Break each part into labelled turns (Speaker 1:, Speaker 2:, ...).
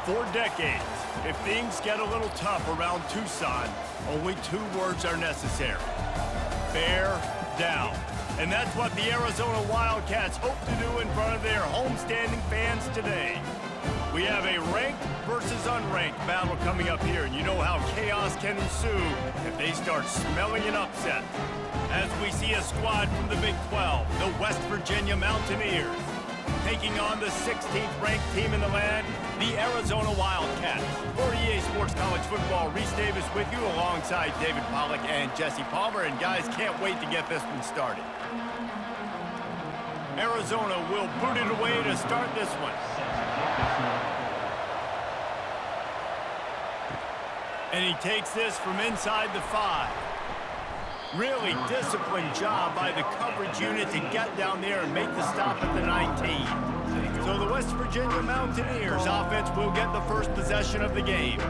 Speaker 1: For decades, if things get a little tough around Tucson, only 2 words are necessary. Bear down. And that's what the Arizona Wildcats hope to do in front of their homestanding fans today. We have a ranked versus unranked battle coming up here, and you know how chaos can ensue if they start smelling an upset. As we see a squad from the Big 12, the West Virginia Mountaineers, taking on the 16th ranked team in the land, the Arizona Wildcats. For EA Sports College Football, Reese Davis with you alongside David Pollack and Jesse Palmer. And guys, can't wait to get this one started. Arizona will boot it away to start this one. And he takes this from inside the 5. Really disciplined job by the coverage unit to get down there and make the stop at the 19. So the West Virginia Mountaineers offense will get the first possession of the game.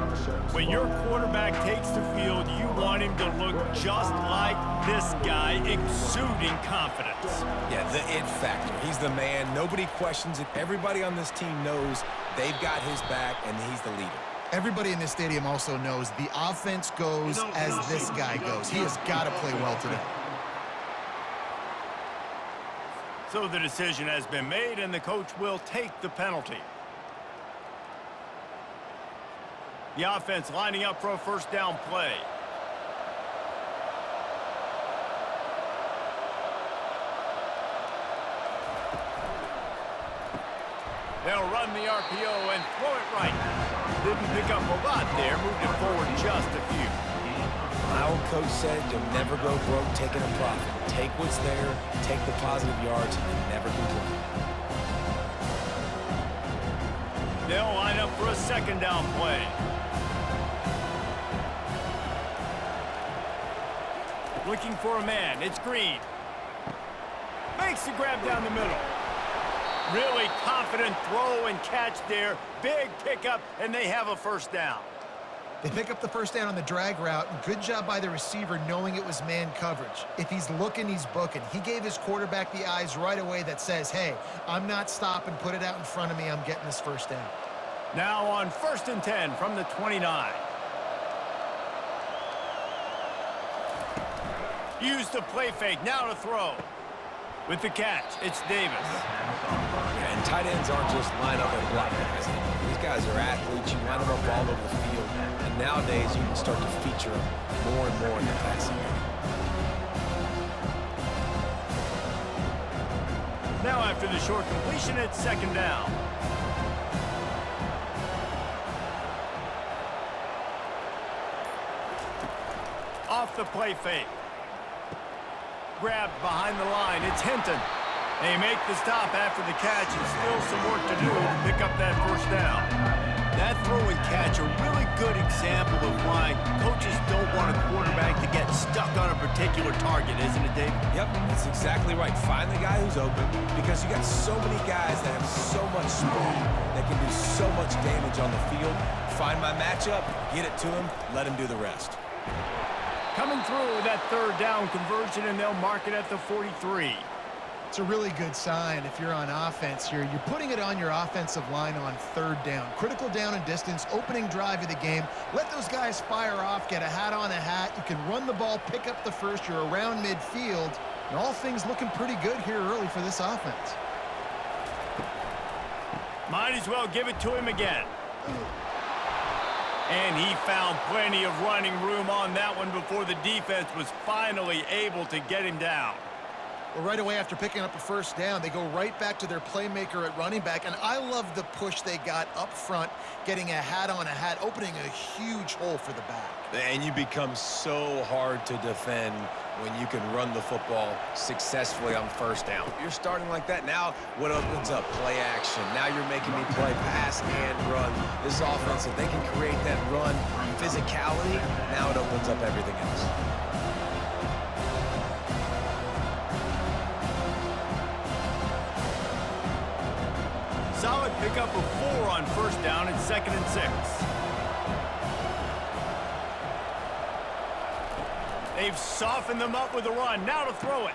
Speaker 1: When your quarterback takes the field, you want him to look just like this guy, exuding confidence.
Speaker 2: Yeah, the it factor. He's the man. Nobody questions it. Everybody on this team knows they've got his back, and he's the leader.
Speaker 3: Everybody in this stadium also knows the offense goes as this guy goes. He has got to play well today.
Speaker 1: So the decision has been made, and the coach will take the penalty. The offense lining up for a first down play. They'll run the RPO and throw it right. Didn't pick up a lot there, moved it forward just a few.
Speaker 2: My old coach said you'll never go broke taking a profit. Take what's there, take the positive yards, and never complain.
Speaker 1: They'll line up for a second down play. Looking for a man, it's Green. Makes the grab down the middle. Really confident throw and catch there. Big pickup, and they have a first down.
Speaker 3: They pick up the first down on the drag route. Good job by the receiver knowing it was man coverage. If he's looking, he's booking. He gave his quarterback the eyes right away that says, hey, I'm not stopping. Put it out in front of me. I'm getting this first down.
Speaker 1: Now on 1st and 10 from the 29. Use the play fake. Now to throw. With the catch, it's Davis.
Speaker 2: Yeah, and tight ends aren't just line up and block guys. These guys are athletes. You line them up all over the field. And nowadays, you can start to feature them more and more in the passing game.
Speaker 1: Now after the short completion, it's second down. Off the play fake. Grabbed behind the line. It's Hinton. They make the stop after the catch, and still some work to do to pick up that first down. That throw and catch, a really good example of why coaches don't want a quarterback to get stuck on a particular target, isn't it, Dave?
Speaker 2: Yep, that's exactly right. Find the guy who's open, because you got so many guys that have so much speed that can do so much damage on the field. Find my matchup, get it to him, let him do the rest.
Speaker 1: Coming through with that third down conversion, and they'll mark it at the 43.
Speaker 3: It's a really good sign if you're on offense here. You're putting it on your offensive line on third down. Critical down and distance, opening drive of the game. Let those guys fire off, get a hat on a hat. You can run the ball, pick up the first. You're around midfield. And all things looking pretty good here early for this offense.
Speaker 1: Might as well give it to him again. And he found plenty of running room on that one before the defense was finally able to get him down.
Speaker 3: Well, right away after picking up a first down, they go right back to their playmaker at running back. And I love the push they got up front, getting a hat on a hat, opening a huge hole for the back.
Speaker 2: And you become so hard to defend when you can run the football successfully on first down. You're starting like that. Now what opens up? Play action. Now you're making me play pass and run. This offense, if they can create that run physicality, now it opens up everything else.
Speaker 1: Solid pickup of 4 on first down and 2nd and 6. They've softened them up with a run. Now to throw it.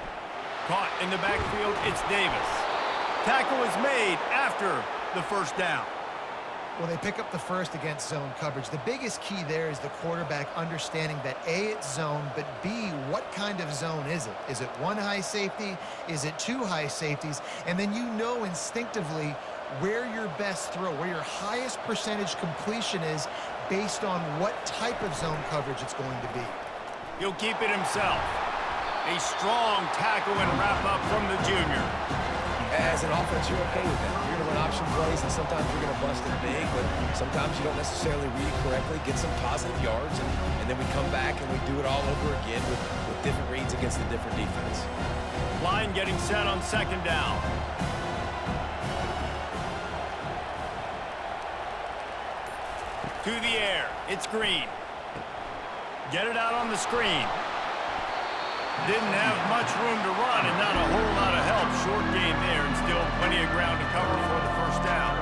Speaker 1: Caught in the backfield, it's Davis. Tackle is made after the first down.
Speaker 3: Well, they pick up the first against zone coverage. The biggest key there is the quarterback understanding that A, it's zone, but B, what kind of zone is it? Is it one high safety? Is it two high safeties? And then you know instinctively where your best throw, where your highest percentage completion is based on what type of zone coverage it's going to be.
Speaker 1: He'll keep it himself. A strong tackle and wrap up from the junior.
Speaker 2: As an offense, you're okay with that. You're going to run option plays, and sometimes you're going to bust it big, but sometimes you don't necessarily read correctly, get some positive yards, and then we come back and we do it all over again with different reads against a different defense.
Speaker 1: Line getting set on second down. To the air. It's Green. Get it out on the screen. Didn't have much room to run and not a whole lot of help. Short gain there and still plenty of ground to cover for the first down.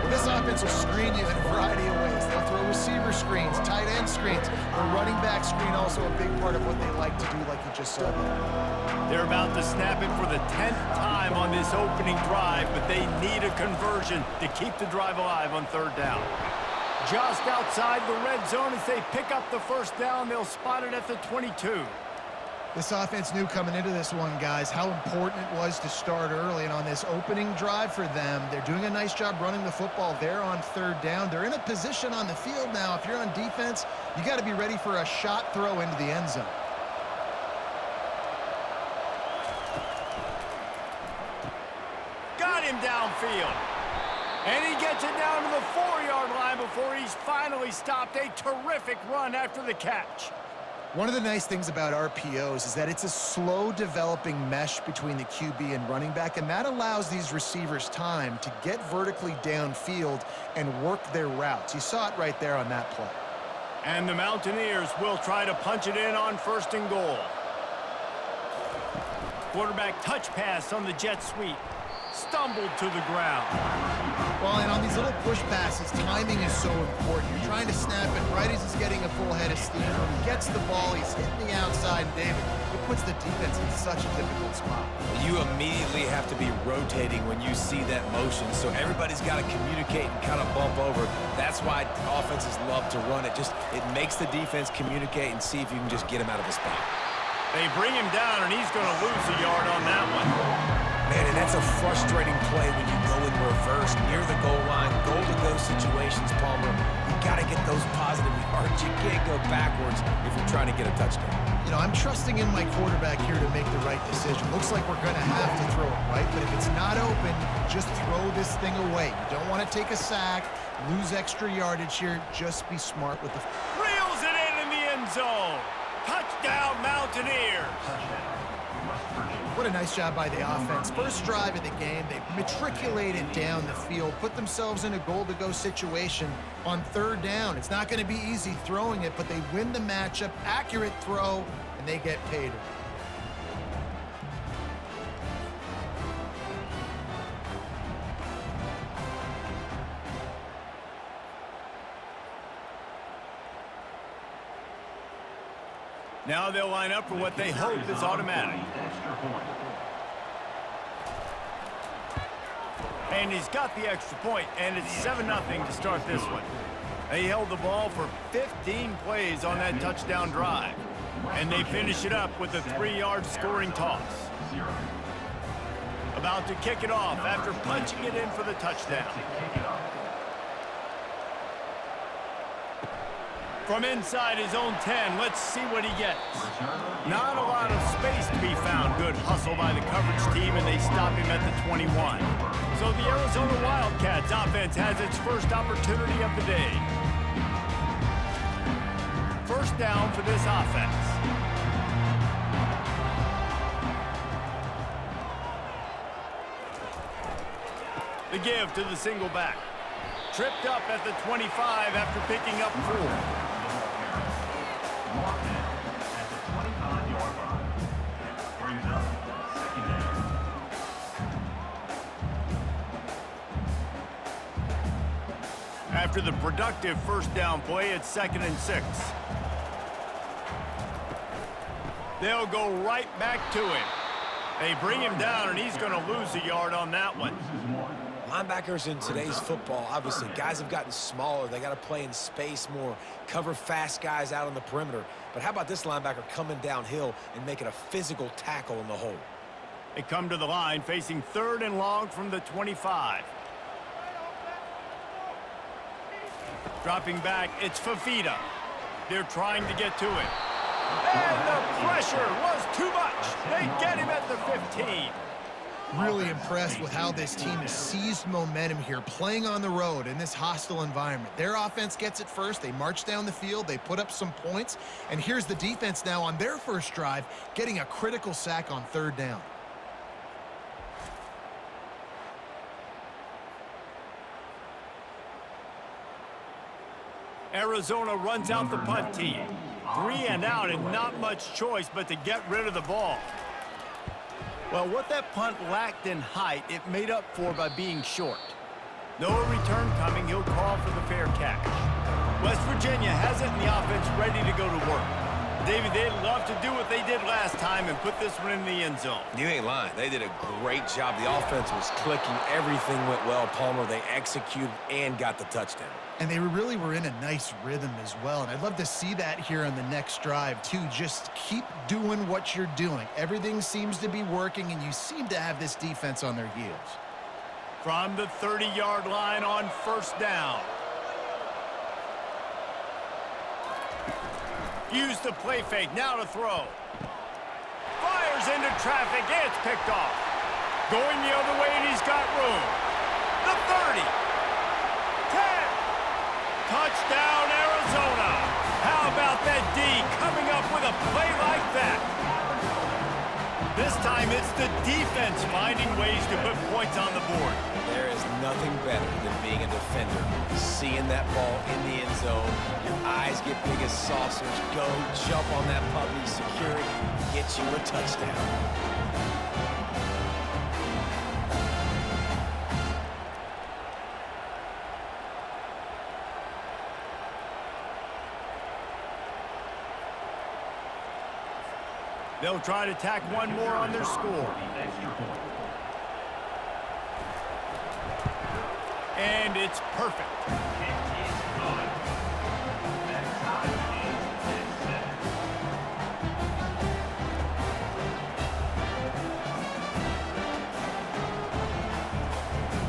Speaker 3: Well, this offense will screen you in a variety of ways. They'll throw receiver screens, tight end screens. The running back screen also a big part of what they like to do, like you just saw there.
Speaker 1: They're about to snap it for the 10th time on this opening drive, but they need a conversion to keep the drive alive on third down. Just outside the red zone as they pick up the first down. They'll spot it at the 22.
Speaker 3: This offense knew coming into this one, guys, how important it was to start early. And on this opening drive for them, they're doing a nice job running the football there on third down. They're in a position on the field now. If you're on defense, you got to be ready for a shot throw into the end zone.
Speaker 1: Got him downfield. And he gets it down to the 4-yard line before he's finally stopped. A terrific run after the catch.
Speaker 3: One of the nice things about RPOs is that it's a slow developing mesh between the QB and running back, and that allows these receivers time to get vertically downfield and work their routes. You saw it right there on that play.
Speaker 1: And the Mountaineers will try to punch it in on first and goal. Quarterback touch pass on the jet sweep. Stumbled to the ground.
Speaker 3: Well, and on these little push passes, timing is so important. You're trying to snap it right as he's getting a full head of steam. When he gets the ball, he's hitting the outside, David. It puts the defense in such a difficult spot.
Speaker 2: You immediately have to be rotating when you see that motion, so everybody's got to communicate and kind of bump over. That's why offenses love to run it. It makes the defense communicate and see if you can just get him out of a spot.
Speaker 1: They bring him down, and he's going to lose a yard on that one.
Speaker 2: Man, and that's a frustrating play when you go in reverse near the goal line, goal-to-go situations, Palmer. You got to get those positive yards. You can't go backwards if you're trying to get a touchdown.
Speaker 3: You know, I'm trusting in my quarterback here to make the right decision. Looks like we're going to have to throw it, right? But if it's not open, just throw this thing away. You don't want to take a sack, lose extra yardage here. Just be smart with the...
Speaker 1: Reels it in the end zone. Touchdown, Mountaineers.
Speaker 3: What a nice job by the offense. First drive of the game, they matriculated down the field, put themselves in a goal-to-go situation on third down. It's not going to be easy throwing it, but they win the matchup, accurate throw, and they get paid.
Speaker 1: Now they'll line up for what they hope is automatic. And he's got the extra point, and it's 7-0 to start this one. They held the ball for 15 plays on that touchdown drive. And they finish it up with a 3-yard scoring toss. About to kick it off after punching it in for the touchdown. From inside his own 10, let's see what he gets. Not a lot of space to be found. Good hustle by the coverage team, and they stop him at the 21. So the Arizona Wildcats offense has its first opportunity of the day. First down for this offense. The give to the single back. Tripped up at the 25 after picking up 4. After the productive first down play, it's 2nd and 6. They'll go right back to him. They bring him down, and he's going to lose a yard on that one.
Speaker 2: Linebackers in today's football, obviously, guys have gotten smaller. They got to play in space more, cover fast guys out on the perimeter. But how about this linebacker coming downhill and making a physical tackle in the hole?
Speaker 1: They come to the line facing 3rd and long from the 25. Dropping back, it's Fafita. They're trying to get to it. And the pressure was too much. They get him at the 15.
Speaker 3: Really impressed with how this team has seized momentum here, playing on the road in this hostile environment. Their offense gets it first. They march down the field. They put up some points. And here's the defense now on their first drive, getting a critical sack on 3rd down.
Speaker 1: Arizona runs out the punt team. 3 and out and not much choice but to get rid of the ball. Well, what that punt lacked in height, it made up for by being short. No return coming. He'll call for the fair catch. West Virginia has it in the offense ready to go to work. David, they'd love to do what they did last time and put this one in the end zone.
Speaker 2: You ain't lying. They did a great job. The offense was clicking. Everything went well, Palmer. They executed and got the touchdown.
Speaker 3: And they really were in a nice rhythm as well. And I'd love to see that here on the next drive, too. Just keep doing what you're doing. Everything seems to be working, and you seem to have this defense on their heels.
Speaker 1: From the 30-yard line on 1st down. Use the play fake. Now to throw. Fires into traffic. It's picked off. Going the other way, and he's got room. The 30. 10. Touchdown, Arizona. How about that D coming up with a play like that? This time it's the defense finding ways to put points on the board.
Speaker 2: There is nothing better than being a defender. Seeing that ball in the end zone, your eyes get big as saucers. Go, jump on that puppy, secure it, get you a touchdown.
Speaker 1: They'll try to tack one more on their score. And it's perfect.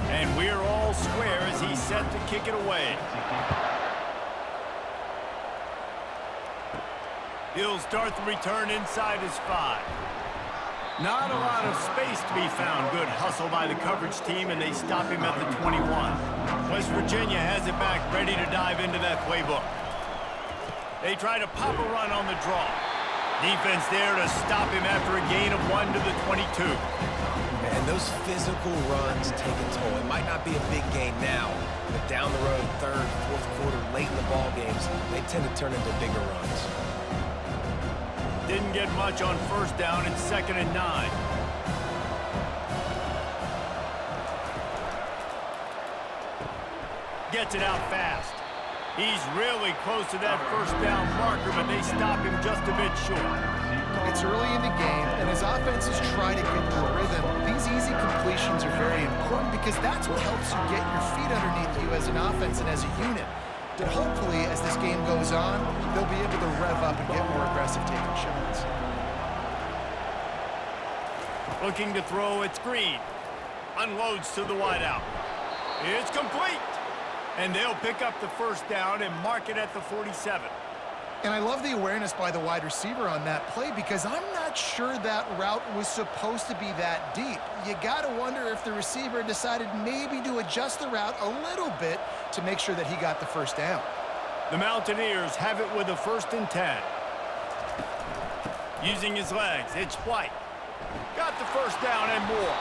Speaker 1: And we're all square as he's set to kick it away. He'll start the return inside his 5. Not a lot of space to be found. Good hustle by the coverage team, and they stop him at the 21. West Virginia has it back, ready to dive into that playbook. They try to pop a run on the draw. Defense there to stop him after a gain of 1 to the 22.
Speaker 2: And those physical runs take a toll. It might not be a big gain now, but down the road, 3rd, 4th quarter, late in the ball games, they tend to turn into bigger runs.
Speaker 1: Didn't get much on 1st down. It's 2nd and 9. Gets it out fast. He's really close to that 1st down marker, but they stop him just a bit short.
Speaker 3: It's early in the game, and as offenses try to get the rhythm, these easy completions are very important because that's what helps you get your feet underneath you as an offense and as a unit. That hopefully, as this game goes on, they'll be able to rev up and get more aggressive taking shots.
Speaker 1: Looking to throw, it's Green. Unloads to the wideout. It's complete. And they'll pick up the 1st down and mark it at the 47.
Speaker 3: And I love the awareness by the wide receiver on that play because I'm not sure that route was supposed to be that deep. You got to wonder if the receiver decided maybe to adjust the route a little bit to make sure that he got the 1st down.
Speaker 1: The Mountaineers have it with a 1st and 10. Using his legs, it's White. Got the 1st down and more.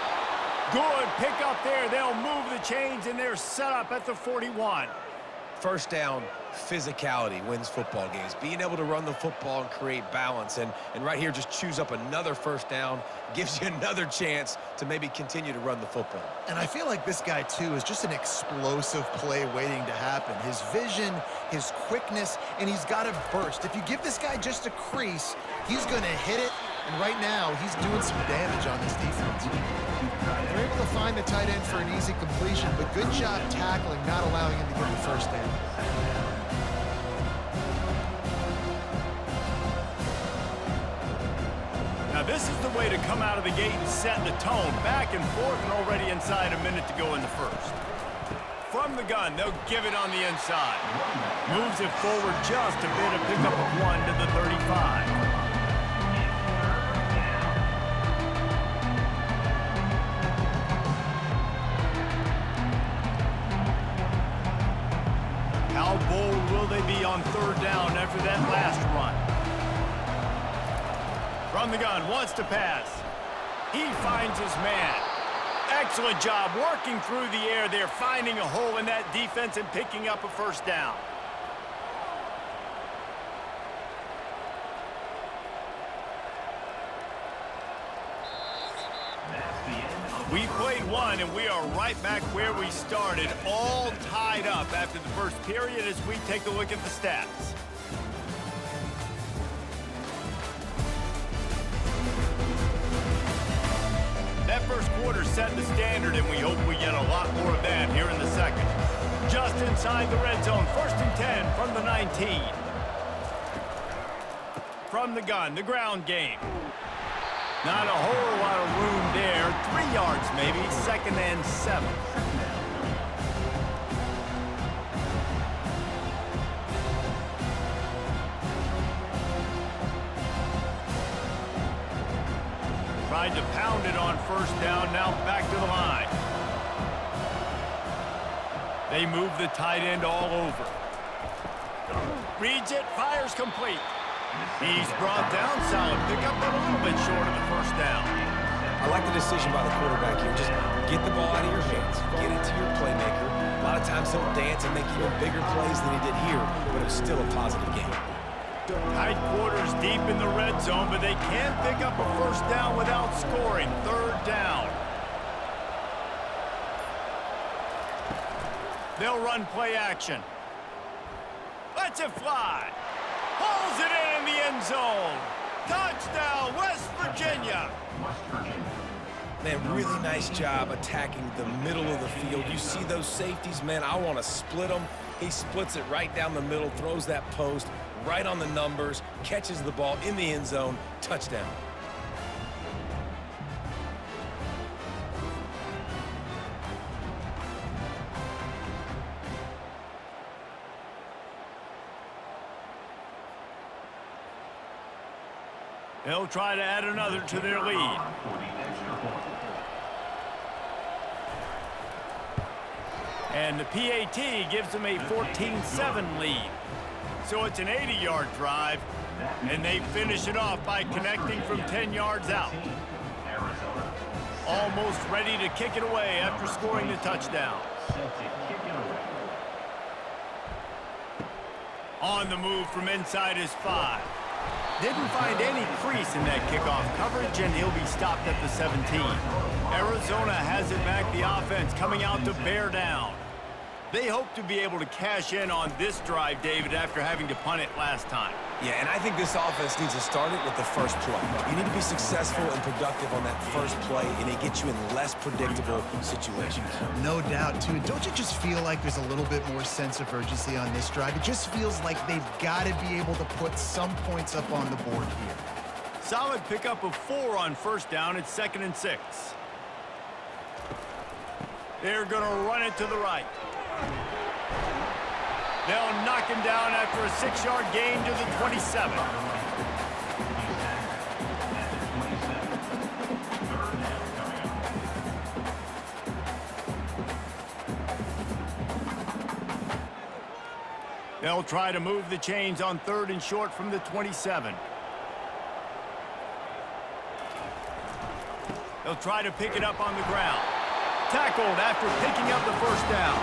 Speaker 1: Good pick up there. They'll move the chains, and they're set up at the 41.
Speaker 2: 1st down, physicality wins football games. Being able to run the football and create balance. And right here, just choose up another 1st down, gives you another chance to maybe continue to run the football.
Speaker 3: And I feel like this guy, too, is just an explosive play waiting to happen. His vision, his quickness, and he's got a burst. If you give this guy just a crease, he's going to hit it And right now, he's doing some damage on this defense. They're able to find the tight end for an easy completion, but good job tackling, not allowing him to get the first down.
Speaker 1: Now this is the way to come out of the gate and set the tone. Back and forth and already inside a minute to go in the first. From the gun, they'll give it on the inside. Moves it forward just a bit, a pickup of 1 to the 35. How bold will they be on third down after that last run? From the gun, wants to pass. He finds his man. Excellent job working through the air there, finding a hole in that defense and picking up a first down. We played one, and we are right back where we started, all tied up after the first period as we take a look at the stats. That first quarter set the standard, and we hope we get a lot more of that here in the second. Just inside the red zone, 1st and 10 from the 19. From the gun, the ground game. Not a whole lot of room there. 3 yards maybe, 2nd and 7. Tried to pound it on first down, now back to the line. They move the tight end all over. Reads it, fires complete. He's brought down, solid pickup, but a little bit short of the first down.
Speaker 2: I like the decision by the quarterback here. Just get the ball out of your hands. Get it to your playmaker. A lot of times he'll dance and make even bigger plays than he did here, but it was still a positive game.
Speaker 1: Tight quarters deep in the red zone, but they can't pick up a first down without scoring. 3rd down. They'll run play action. Lets it fly. Pulls it in the end zone. Touchdown, West Virginia.
Speaker 2: Man, really nice job attacking the middle of the field. You see those safeties, man, I want to split them. He splits it right down the middle, throws that post right on the numbers, catches the ball in the end zone, touchdown.
Speaker 1: They'll try to add another to their lead. And the PAT gives them a 14-7 lead. So it's an 80-yard drive, and they finish it off by connecting from 10 yards out. Almost ready to kick it away after scoring the touchdown. On the move from inside his 5. Didn't find any crease in that kickoff coverage, and he'll be stopped at the 17. Arizona has it back, the offense coming out to bear down. They hope to be able to cash in on this drive, David, after having to punt it last time.
Speaker 2: Yeah, and I think this offense needs to start it with the first play. You need to be successful and productive on that first play, and it gets you in less predictable situations.
Speaker 3: No doubt, too. Don't you just feel like there's a little bit more sense of urgency on this drive? It just feels like they've got to be able to put some points up on the board here.
Speaker 1: Solid pickup of 4 on first down. It's 2nd and 6. They're going to run it to the right. They'll knock him down after a 6-yard gain to the 27. They'll try to move the chains on 3rd and short from the 27. They'll try to pick it up on the ground. Tackled after picking up the first down.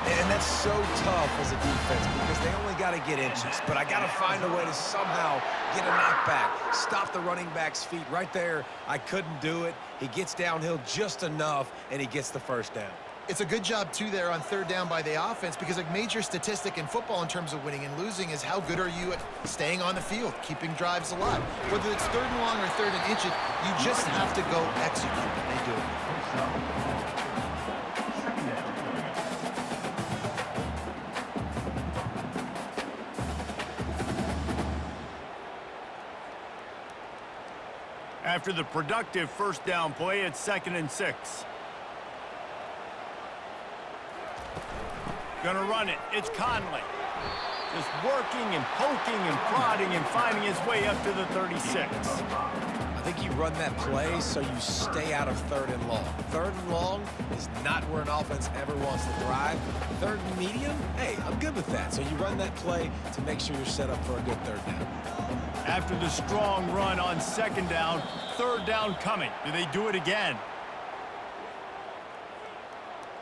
Speaker 2: And that's so tough as a defense because they only got to get inches. But I got to find a way to somehow get a knockback, stop the running back's feet right there. I couldn't do it. He gets downhill just enough, and he gets the first down.
Speaker 3: It's a good job, too, there on third down by the offense, because a major statistic in football in terms of winning and losing is how good are you at staying on the field, keeping drives alive. Whether it's third and long or third and inch, you just have to go execute, and they do it.
Speaker 1: After the productive first down play, it's 2nd and 6. Gonna run it. It's Conley. Just working and poking and prodding and finding his way up to the 36.
Speaker 2: I think you run that play so you stay out of 3rd and long. 3rd and long is not where an offense ever wants to thrive. 3rd and medium, hey, I'm good with that. So you run that play to make sure you're set up for a good 3rd down.
Speaker 1: After the strong run on 2nd down, 3rd down coming. Do they do it again?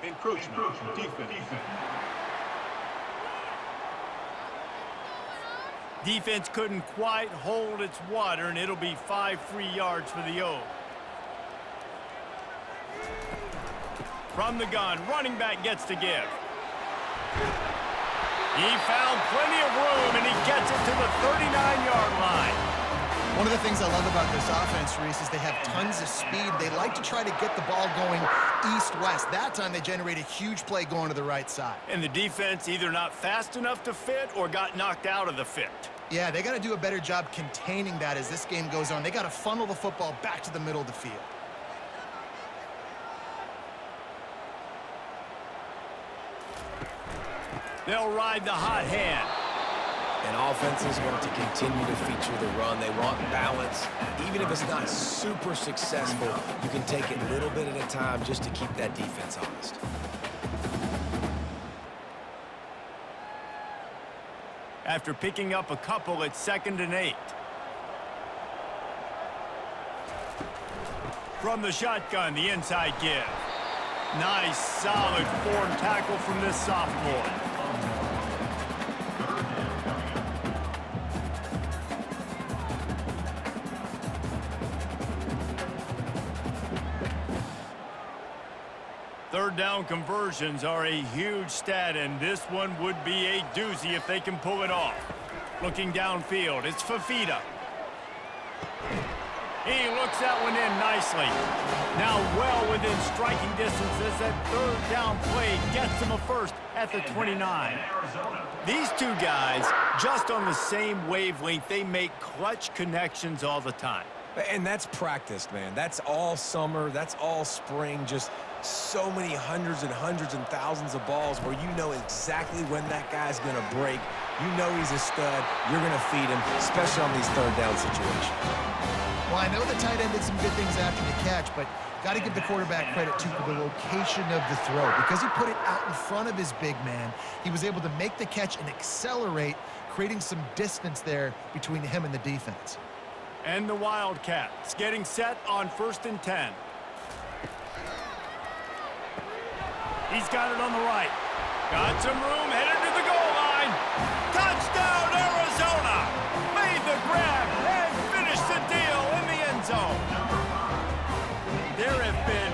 Speaker 4: Encroachment. Defense.
Speaker 1: Defense couldn't quite hold its water, and it'll be 5 free yards for the O. From the gun, running back gets to give. He found plenty of room, and he gets it to the 39-yard line.
Speaker 3: One of the things I love about this offense, Reese, is they have tons of speed. They like to try to get the ball going east-west. That time they generate a huge play going to the right side.
Speaker 1: And the defense either not fast enough to fit or got knocked out of the fit.
Speaker 3: Yeah, they got to do a better job containing that as this game goes on. They got to funnel the football back to the middle of the field.
Speaker 1: They'll ride the hot hand.
Speaker 2: And offenses want to continue to feature the run. They want balance. Even if it's not super successful, you can take it little bit at a time just to keep that defense honest.
Speaker 1: After picking up a couple, it's 2nd and 8. From the shotgun, the inside give. Nice, solid form tackle from this sophomore. Third down conversions are a huge stat, and this one would be a doozy if they can pull it off. Looking downfield, it's Fafita. He looks that one in nicely. Now well within striking distance as that third down play gets him a first at the 29. These two guys, just on the same wavelength, they make clutch connections all the time.
Speaker 2: And that's practiced, man. That's all summer. That's all spring. Just so many hundreds and thousands of balls where you know exactly when that guy's going to break. You know he's a stud. You're going to feed him, especially on these third down situations.
Speaker 3: Well, I know the tight end did some good things after the catch, but got to give the quarterback credit, too, for the location of the throw. Because he put it out in front of his big man, he was able to make the catch and accelerate, creating some distance there between him and the defense.
Speaker 1: And the Wildcats getting set on 1st and 10. He's got it on the right. Got some room, headed to the goal line. Touchdown, Arizona! Made the grab and finished the deal in the end zone. There have been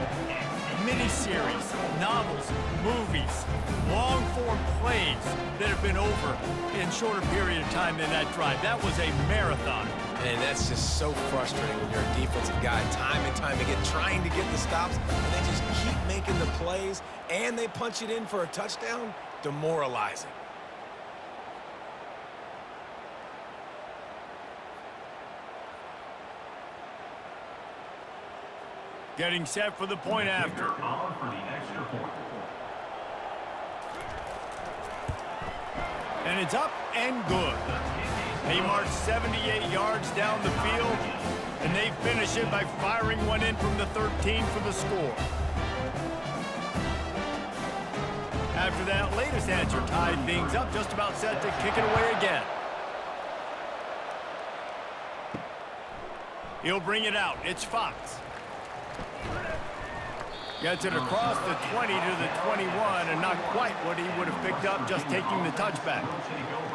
Speaker 1: miniseries, novels, movies, long-form plays that have been over in shorter period of time than that drive. That was a marathon.
Speaker 2: And that's just so frustrating when you're a defensive guy, time and time again, trying to get the stops, and they just keep making the plays, and they punch it in for a touchdown. Demoralizing.
Speaker 1: Getting set for the point after. And it's up and good. They march 78 yards down the field, and they finish it by firing one in from the 13 for the score. After that latest answer tied things up, just about set to kick it away again. He'll bring it out. It's Fox. Gets it across the 20 to the 21, and not quite what he would have picked up just taking the touchback.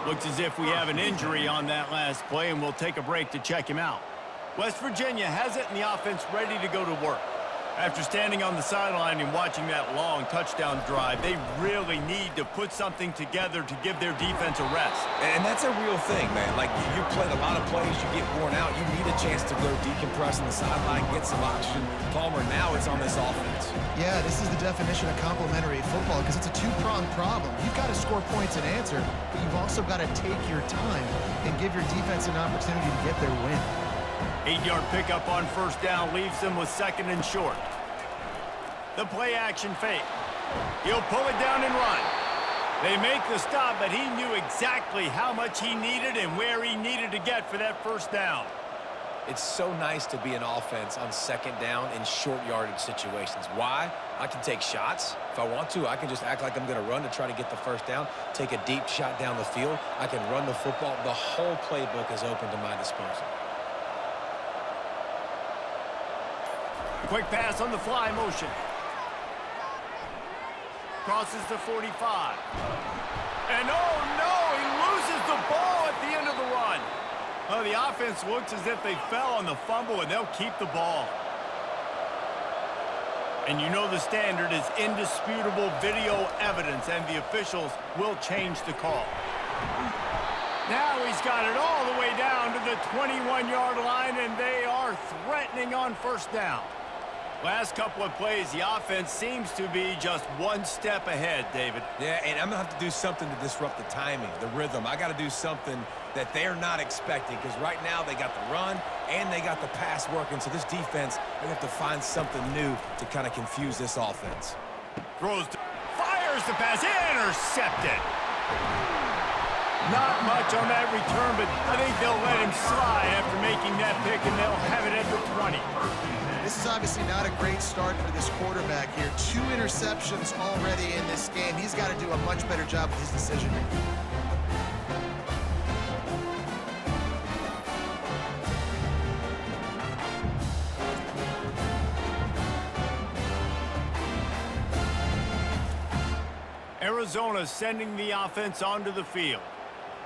Speaker 1: Looks as if we have an injury on that last play, and we'll take a break to check him out. West Virginia has it, and the offense ready to go to work. After standing on the sideline and watching that long touchdown drive, they really need to put something together to give their defense a rest.
Speaker 2: And that's a real thing, man. Like, you played a lot of plays, you get worn out, you need a chance to go decompress on the sideline, get some oxygen. Palmer, now it's on this offense.
Speaker 3: Yeah, this is the definition of complementary football because it's a two-pronged problem. You've got to score points and answer, but you've also got to take your time and give your defense an opportunity to get their win.
Speaker 1: 8-yard pickup on first down leaves them with second and short. The play action fake. He'll pull it down and run. They make the stop, but he knew exactly how much he needed and where he needed to get for that first down.
Speaker 2: It's so nice to be an offense on second down in short yardage situations. Why? I can take shots. If I want to, I can just act like I'm going to run to try to get the first down, take a deep shot down the field. I can run the football. The whole playbook is open to my disposal.
Speaker 1: Quick pass on the fly motion. Crosses the 45. And oh no, he loses the ball at the end of the run. Oh, the offense looks as if they fell on the fumble, and they'll keep the ball. And you know the standard is indisputable video evidence, and the officials will change the call. Now he's got it all the way down to the 21-yard line, and they are threatening on first down. Last couple of plays, the offense seems to be just one step ahead, David.
Speaker 2: Yeah, and I'm going to have to do something to disrupt the timing, the rhythm. I got to do something that they're not expecting, because right now they got the run and they got the pass working. So this defense, they have to find something new to kind of confuse this offense.
Speaker 1: Fires the pass, intercepted. Not much on that return, but I think they'll let him slide after making that pick, and they'll have it at the 20.
Speaker 3: This is obviously not a great start for this quarterback here. 2 interceptions already in this game. He's got to do a much better job with his decision-making.
Speaker 1: Arizona sending the offense onto the field.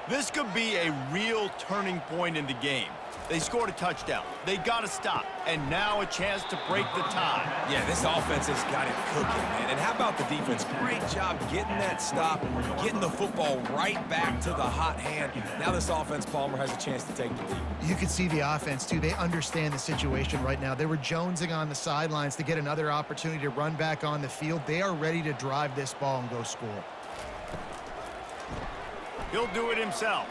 Speaker 1: This could be a real turning point in the game. They scored a touchdown. They got to stop. And now a chance to break the tie.
Speaker 2: Yeah, this offense has got it cooking, man. And how about the defense? Great job getting that stop, getting the football right back to the hot hand. Now this offense, Palmer, has a chance to take the lead.
Speaker 3: You can see the offense, too. They understand the situation right now. They were jonesing on the sidelines to get another opportunity to run back on the field. They are ready to drive this ball and go score.
Speaker 1: He'll do it himself.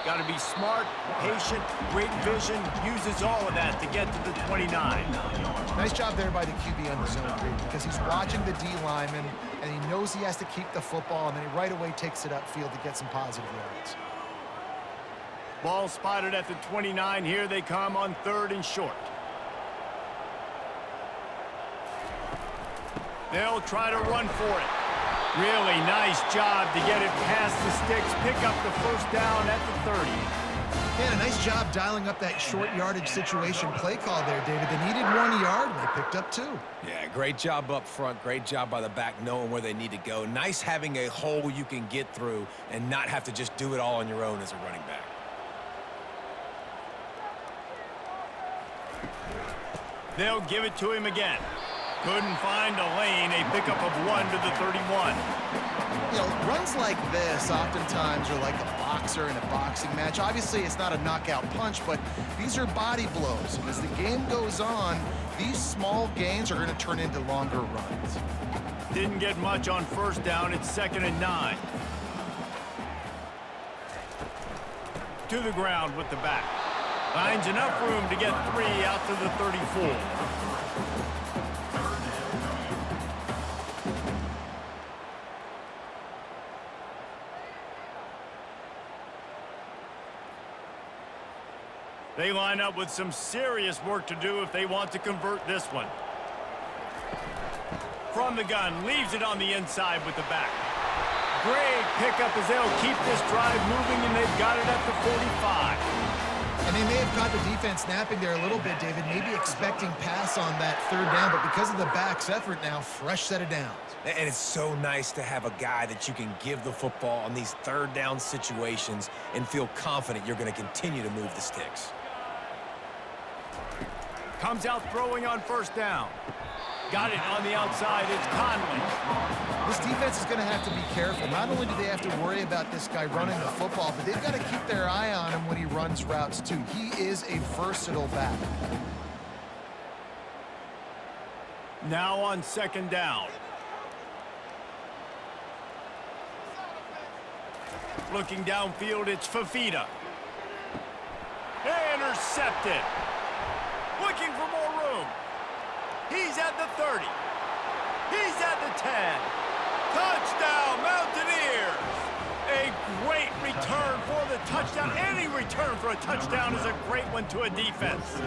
Speaker 1: Got to be smart, patient, great vision, uses all of that to get to the 29.
Speaker 3: Nice job there by the QB on the zone read, because he's watching the D lineman, and he knows he has to keep the football, and then he right away takes it upfield to get some positive yards.
Speaker 1: Ball spotted at the 29. Here they come on third and short. They'll try to run for it. Really nice job to get it past the sticks, pick up the first down at the 30.
Speaker 3: Yeah, a nice job dialing up that short yardage situation play call there, David. They needed 1 yard, and they picked up 2.
Speaker 2: Yeah, great job up front. Great job by the back knowing where they need to go. Nice having a hole you can get through and not have to just do it all on your own as a running back.
Speaker 1: They'll give it to him again. Couldn't find a lane. A pickup of 1 to the 31.
Speaker 3: You know, runs like this oftentimes are like a boxer in a boxing match. Obviously, it's not a knockout punch, but these are body blows. And as the game goes on, these small gains are going to turn into longer runs.
Speaker 1: Didn't get much on first down. It's 2nd and 9. To the ground with the back. Finds enough room to get 3 out to the 34. They line up with some serious work to do if they want to convert this one. From the gun, leaves it on the inside with the back. Great pickup as they'll keep this drive moving, and they've got it at the 45.
Speaker 3: And they may have caught the defense napping there a little bit, David, maybe expecting pass on that third down, but because of the back's effort now, fresh set of downs.
Speaker 2: And it's so nice to have a guy that you can give the football on these third down situations and feel confident you're going to continue to move the sticks.
Speaker 1: Comes out throwing on first down. Got it on the outside. It's Conley.
Speaker 3: This defense is going to have to be careful. Not only do they have to worry about this guy running the football, but they've got to keep their eye on him when he runs routes, too. He is a versatile back.
Speaker 1: Now on second down. Looking downfield, it's Fafita. Intercepted. Looking for more room. He's at the 30. He's at the 10. Touchdown, Mountaineers! A great return for the touchdown. Any return for a touchdown is a great one to a defense.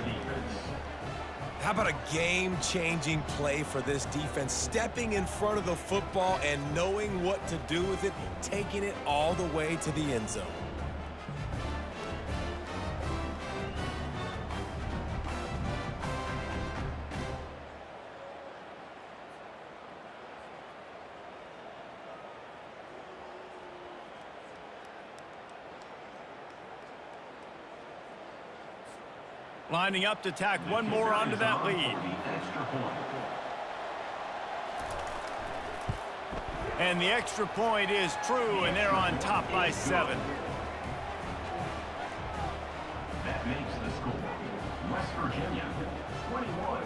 Speaker 2: How about a game-changing play for this defense? Stepping in front of the football and knowing what to do with it, taking it all the way to the end zone.
Speaker 1: Lining up to tack one more onto that lead. And the extra point is true, and they're on top by 7.
Speaker 5: That makes the score West Virginia 21,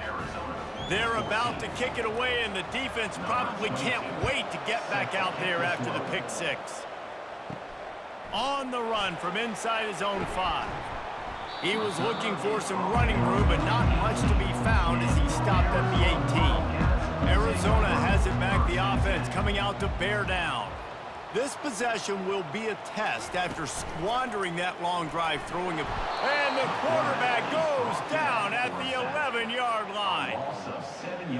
Speaker 5: Arizona.
Speaker 1: They're about to kick it away, and the defense probably can't wait to get back out there after the pick 6. On the run from inside his own 5. He was looking for some running room, but not much to be found as he stopped at the 18. Arizona has it back, the offense coming out to bear down. This possession will be a test after squandering that long drive throwing it. And the quarterback goes down at the 11-yard line.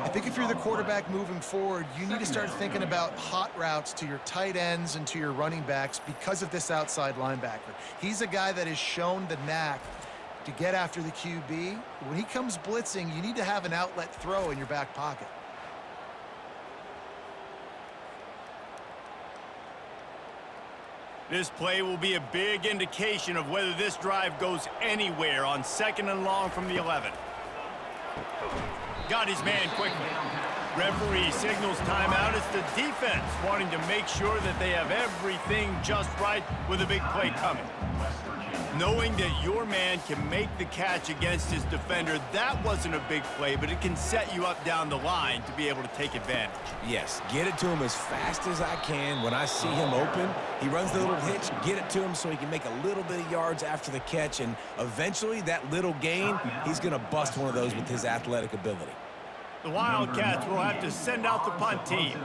Speaker 3: I think if you're the quarterback moving forward, you need to start thinking about hot routes to your tight ends and to your running backs because of this outside linebacker. He's a guy that has shown the knack to get after the QB. When he comes blitzing, you need to have an outlet throw in your back pocket.
Speaker 1: This play will be a big indication of whether this drive goes anywhere on 2nd and long from the 11. Got his man quickly. Referee signals timeout. It's the defense wanting to make sure that they have everything just right with a big play coming. Knowing that your man can make the catch against his defender, that wasn't a big play, but it can set you up down the line to be able to take advantage.
Speaker 2: Yes, get it to him as fast as I can. When I see him open, he runs the little hitch, get it to him so he can make a little bit of yards after the catch, and eventually that little gain, he's going to bust one of those with his athletic ability.
Speaker 1: The Wildcats will have to send out the punt team.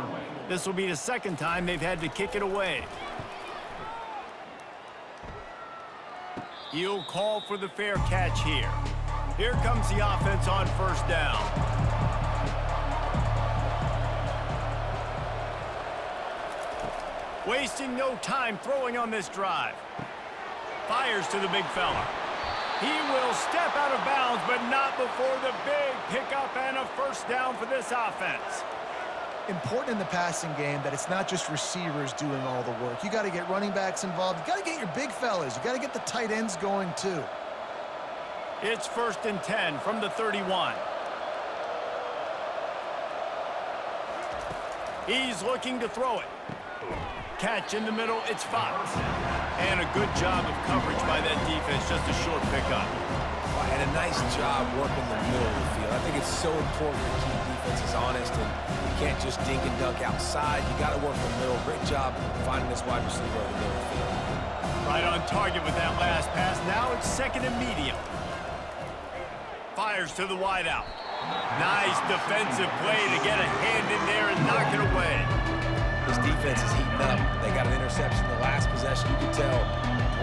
Speaker 1: This will be the 2nd time they've had to kick it away. He'll call for the fair catch here. Here comes the offense on first down. Wasting no time throwing on this drive. Fires to the big fella. He will step out of bounds, but not before the big pickup and a first down for this offense.
Speaker 3: Important in the passing game that it's not just receivers doing all the work. You got to get running backs involved. You got to get your big fellas. You got to get the tight ends going too.
Speaker 1: It's 1st and 10 from the 31. He's looking to throw it. Catch in the middle, it's Fox. And a good job of coverage by that defense, just a short pickup.
Speaker 2: And a nice job working the middle of the field. I think it's so important to keep defenses honest, and you can't just dink and dunk outside. You got to work the middle. Great job finding this wide receiver in the middle of the field.
Speaker 1: Right on target with that last pass. Now it's 2nd and medium. Fires to the wideout. Nice defensive play to get a hand in there and knock it away.
Speaker 2: This defense is heating up. They got an interception the last possession. You can tell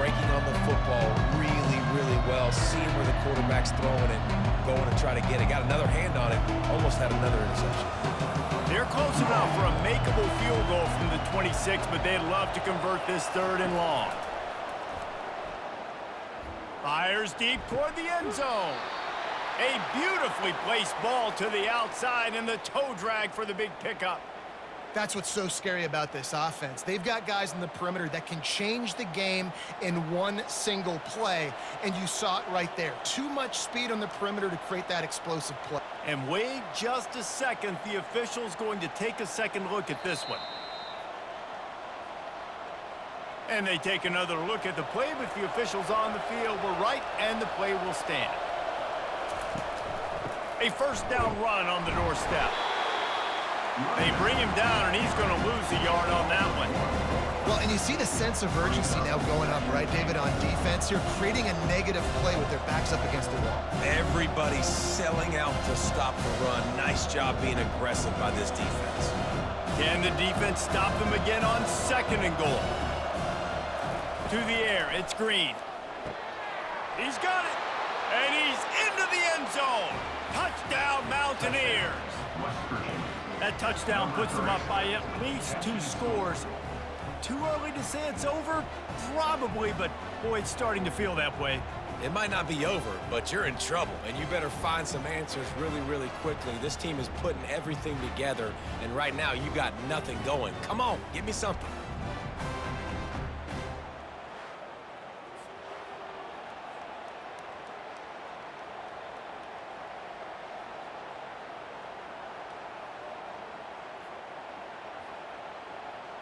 Speaker 2: breaking on the football really, really well. Seeing where the quarterback's throwing it, going to try to get it. Got another hand on it. Almost had another interception.
Speaker 1: They're close enough for a makeable field goal from the 26, but they'd love to convert this 3rd and long. Fires deep toward the end zone. A beautifully placed ball to the outside and the toe drag for the big pickup.
Speaker 3: That's what's so scary about this offense. They've got guys in the perimeter that can change the game in one single play, and you saw it right there. Too much speed on the perimeter to create that explosive play.
Speaker 1: And wait just a second. The official's going to take a second look at this one. And they take another look at the play, but the officials on the field were right, and the play will stand. A first down run on the doorstep. They bring him down, and he's going to lose a yard on that one.
Speaker 3: Well, and you see the sense of urgency now going up, right, David, on defense here, creating a negative play with their backs up against the wall.
Speaker 2: Everybody's selling out to stop the run. Nice job being aggressive by this defense.
Speaker 1: Can the defense stop them again on second and goal? To the air, it's Green. He's got it, and he's into the end zone. Touchdown, Mountaineers. That touchdown puts them up by at least 2 scores. Too early to say it's over? Probably, but boy, it's starting to feel that way.
Speaker 2: It might not be over, but you're in trouble, and you better find some answers really, really quickly. This team is putting everything together, and right now you got nothing going. Come on, give me something.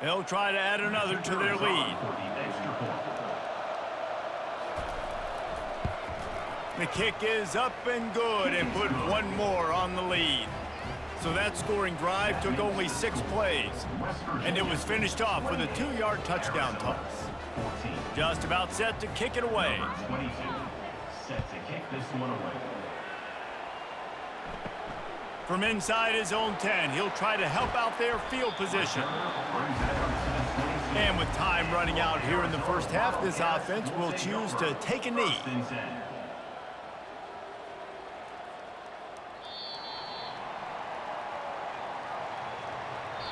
Speaker 1: They'll try to add another to their lead. The kick is up and good and put one more on the lead. So that scoring drive took only 6 plays, and it was finished off with a 2-yard touchdown toss. Just about set to kick it away.
Speaker 5: Set to kick this one away.
Speaker 1: From inside his own 10, he'll try to help out their field position. And with time running out here in the first half, this offense will choose to take a knee.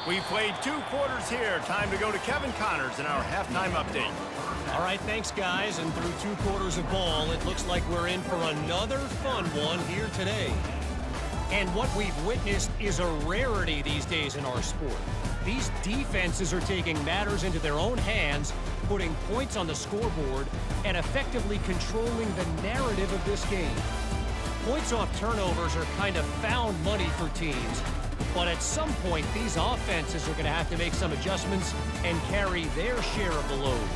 Speaker 1: We played 2 quarters here. Time to go to Kevin Connors in our halftime update.
Speaker 6: All right, thanks, guys. And through 2 quarters of ball, it looks like we're in for another fun one here today. And what we've witnessed is a rarity these days in our sport. These defenses are taking matters into their own hands, putting points on the scoreboard, and effectively controlling the narrative of this game. Points off turnovers are kind of found money for teams, but at some point, these offenses are going to have to make some adjustments and carry their share of the load.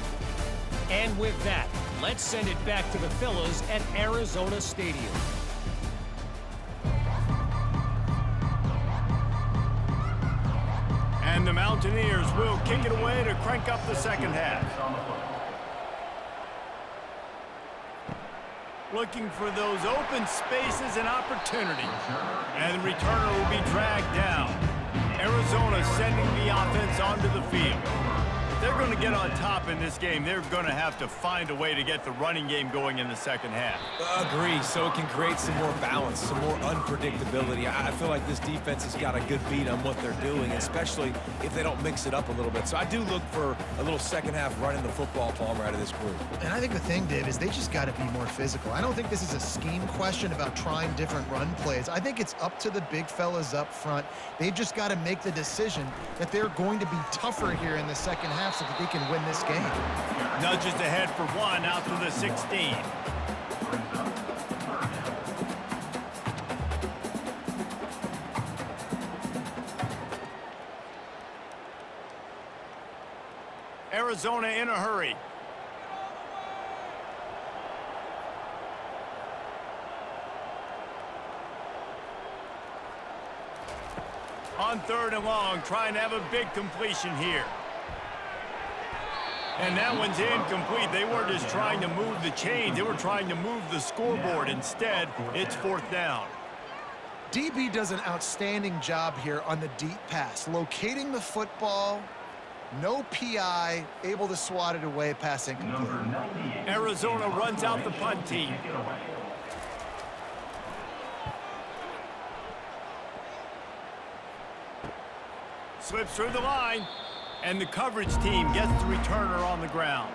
Speaker 6: And with that, let's send it back to the fellas at Arizona Stadium.
Speaker 1: And the Mountaineers will kick it away to crank up the second half. Looking for those open spaces and opportunity. And the returner will be dragged down. Arizona sending the offense onto the field. If they're going to get on top in this game, they're going to have to find a way to get the running game going in the second half.
Speaker 2: Agree, so it can create some more balance, some more unpredictability. I feel like this defense has got a good beat on what they're doing, especially if they don't mix it up a little bit. So I do look for a little second half running the football, Palmer, out of this group.
Speaker 3: And I think the thing, Dave, is they just got to be more physical. I don't think this is a scheme question about trying different run plays. I think it's up to the big fellas up front. They've just got to make the decision that they're going to be tougher here in the second half so that they can win this game.
Speaker 1: Nudges ahead for 1 out to the 16. Arizona in a hurry. On 3rd and long, trying to have a big completion here. And that one's incomplete. They weren't just trying to move the chains. They were trying to move the scoreboard. Instead, it's 4th down.
Speaker 3: DB does an outstanding job here on the deep pass. Locating the football, no PI, able to swat it away, pass incomplete.
Speaker 1: Arizona runs out the punt team. Slips through the line. And the coverage team gets the returner on the ground.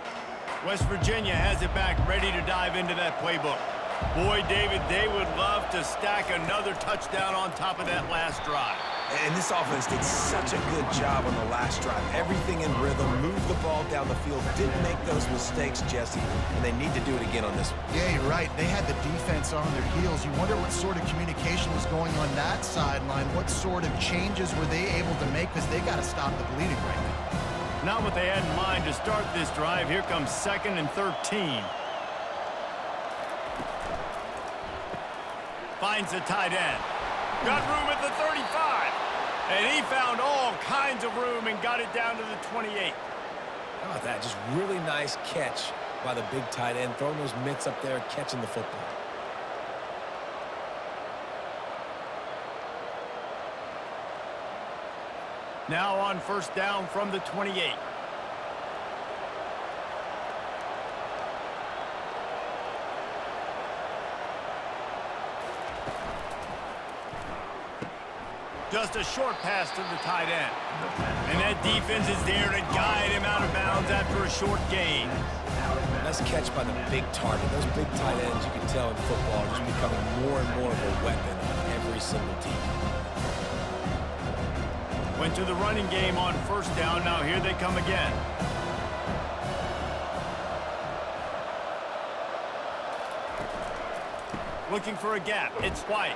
Speaker 1: West Virginia has it back, ready to dive into that playbook. Boy, David, they would love to stack another touchdown on top of that last drive.
Speaker 2: And this offense did such a good job on the last drive. Everything in rhythm, moved the ball down the field, didn't make those mistakes, Jesse, and they need to do it again on this one.
Speaker 3: Yeah, you're right. They had the defense on their heels. You wonder what sort of communication was going on that sideline. What sort of changes were they able to make, because they got to stop the bleeding right now.
Speaker 1: Not what they had in mind to start this drive. Here comes 2nd and 13. Finds the tight end. Got room at the 35. And he found all kinds of room and got it down to the 28.
Speaker 2: How about that? Just really nice catch by the big tight end, throwing those mitts up there, catching the football.
Speaker 1: Now on 1st down from the 28. Just a short pass to the tight end. And that defense is there to guide him out of bounds after a short gain.
Speaker 2: Nice catch by the big target. Those big tight ends, you can tell in football, are just becoming more and more of a weapon on every single team.
Speaker 1: Went to the running game on 1st down. Now here they come again. Looking for a gap. It's White.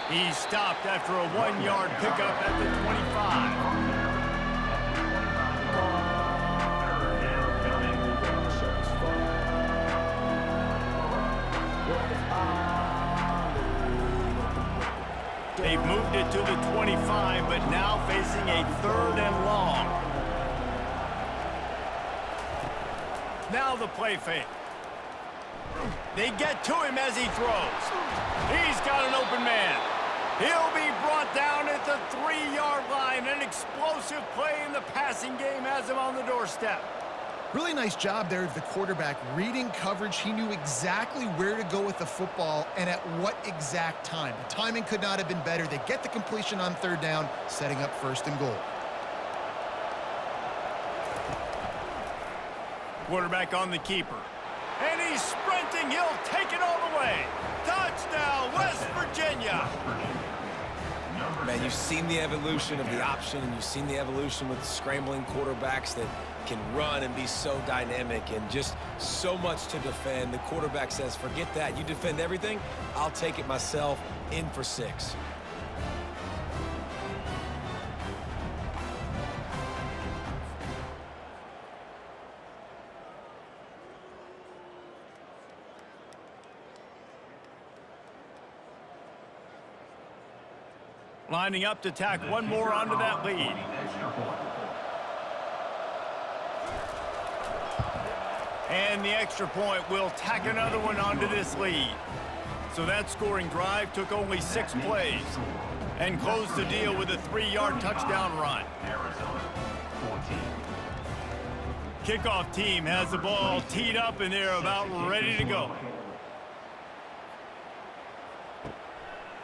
Speaker 1: He stopped after a 1-yard pickup at the 25. They've moved it to the 25, but now facing a 3rd and long. Now the play fake. They get to him as he throws. He's got an open man. He'll be brought down at the 3-yard line. An explosive play in the passing game has him on the doorstep.
Speaker 3: Really nice job there of the quarterback. Reading coverage, he knew exactly where to go with the football and at what exact time. The timing could not have been better. They get the completion on 3rd down, setting up 1st and goal.
Speaker 1: Quarterback on the keeper. And he's sprinting. He'll take it all the way. Touchdown, West Virginia.
Speaker 2: Man, you've seen the evolution of the option, and you've seen the evolution with scrambling quarterbacks that can run and be so dynamic and just so much to defend. The quarterback says, forget that. You defend everything, I'll take it myself. In for 6.
Speaker 1: Lining up to tack one more onto that lead. And the extra point will tack another one onto this lead. So that scoring drive took only 6 plays and closed the deal with a 3-yard touchdown run. Kickoff team has the ball teed up and they're about ready to go.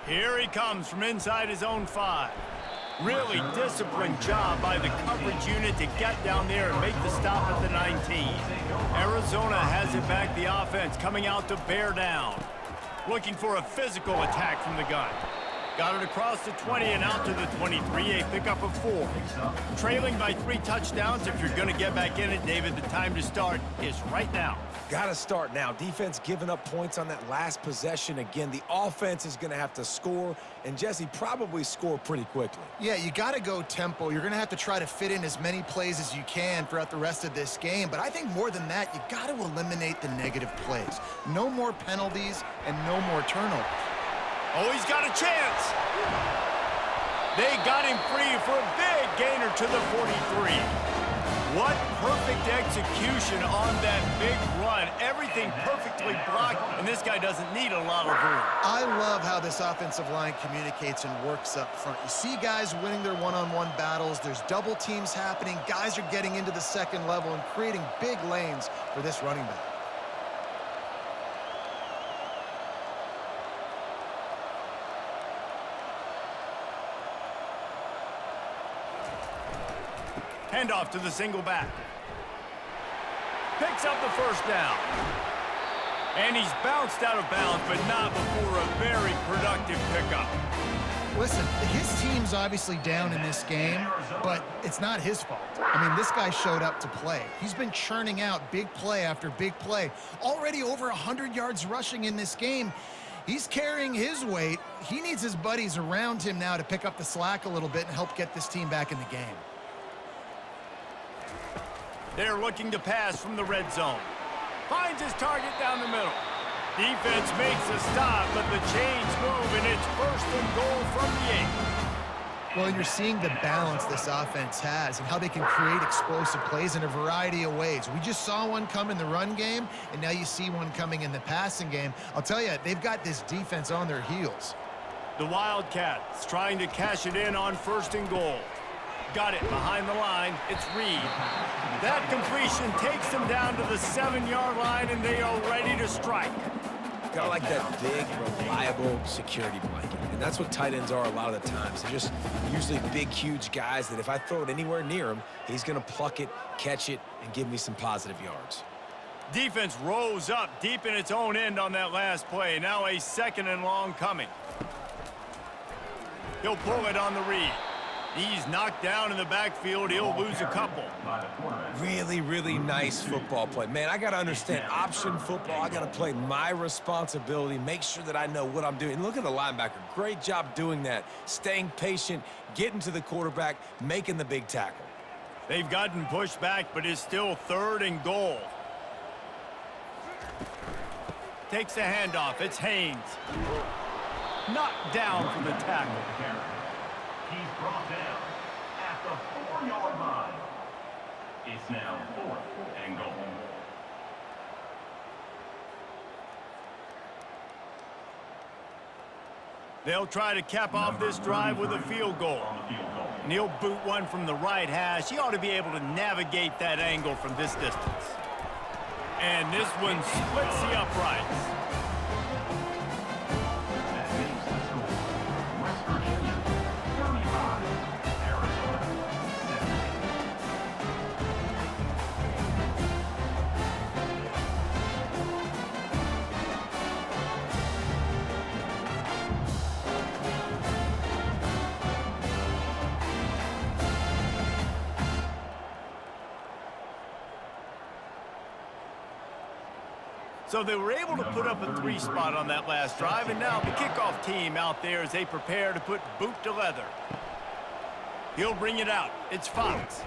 Speaker 1: Here he comes from inside his own 5. Really disciplined job by the coverage unit to get down there and make the stop at the 19. Arizona has it back, the offense coming out to bear down. Looking for a physical attack from the gun. Got it across the 20 and out to the 23, a pickup of 4. Trailing by 3 touchdowns. If you're going to get back in it, David, the time to start is right now.
Speaker 2: Got to start now. Defense giving up points on that last possession. Again, the offense is going to have to score, and Jesse probably score pretty quickly.
Speaker 3: Yeah, you got to go tempo. You're going to have to try to fit in as many plays as you can throughout the rest of this game. But I think more than that, you got to eliminate the negative plays. No more penalties and no more turnovers.
Speaker 1: Oh, he's got a chance. They got him free for a big gainer to the 43. What perfect execution on that big run. Everything perfectly blocked, and this guy doesn't need a lot of room.
Speaker 3: I love how this offensive line communicates and works up front. You see guys winning their one-on-one battles. There's double teams happening. Guys are getting into the 2nd level and creating big lanes for this running back.
Speaker 1: Handoff to the single back. Picks up the 1st down. And he's bounced out of bounds, but not before a very productive pickup.
Speaker 3: Listen, his team's obviously down in this game, but it's not his fault. I mean, this guy showed up to play. He's been churning out big play after big play. Already over 100 yards rushing in this game. He's carrying his weight. He needs his buddies around him now to pick up the slack a little bit and help get this team back in the game.
Speaker 1: They're looking to pass from the red zone. Finds his target down the middle. Defense makes a stop, but the chains move, and it's 1st and goal from the 8.
Speaker 3: Well, and you're seeing the balance this offense has and how they can create explosive plays in a variety of ways. We just saw one come in the run game, and now you see one coming in the passing game. I'll tell you, they've got this defense on their heels.
Speaker 1: The Wildcats trying to cash it in on 1st and goal. Got it behind the line. It's Reed. That completion takes them down to the 7-yard line, and they are ready to strike.
Speaker 2: Kind of like that big, reliable security blanket. And that's what tight ends are a lot of the times. They're just usually big, huge guys that if I throw it anywhere near him, he's going to pluck it, catch it, and give me some positive yards.
Speaker 1: Defense rose up deep in its own end on that last play. Now a 2nd and long coming. He'll pull it on the read. He's knocked down in the backfield. He'll lose a couple.
Speaker 2: Really, really nice football play. Man, I got to understand option football. I got to play my responsibility, make sure that I know what I'm doing. And look at the linebacker. Great job doing that. Staying patient, getting to the quarterback, making the big tackle.
Speaker 1: They've gotten pushed back, but it's still 3rd and goal. Takes the handoff. It's Haynes. Knocked down for the tackle.
Speaker 5: He's brought down at the 4-yard line. It's now 4th and goal.
Speaker 1: They'll try to cap off this drive with a field goal. And he'll boot one from the right hash. He ought to be able to navigate that angle from this distance. And this one splits the uprights. So they were able to put up a 3 spot on that last drive, and now the kickoff team out there as they prepare to put boot to leather. He'll bring it out. It's Fox.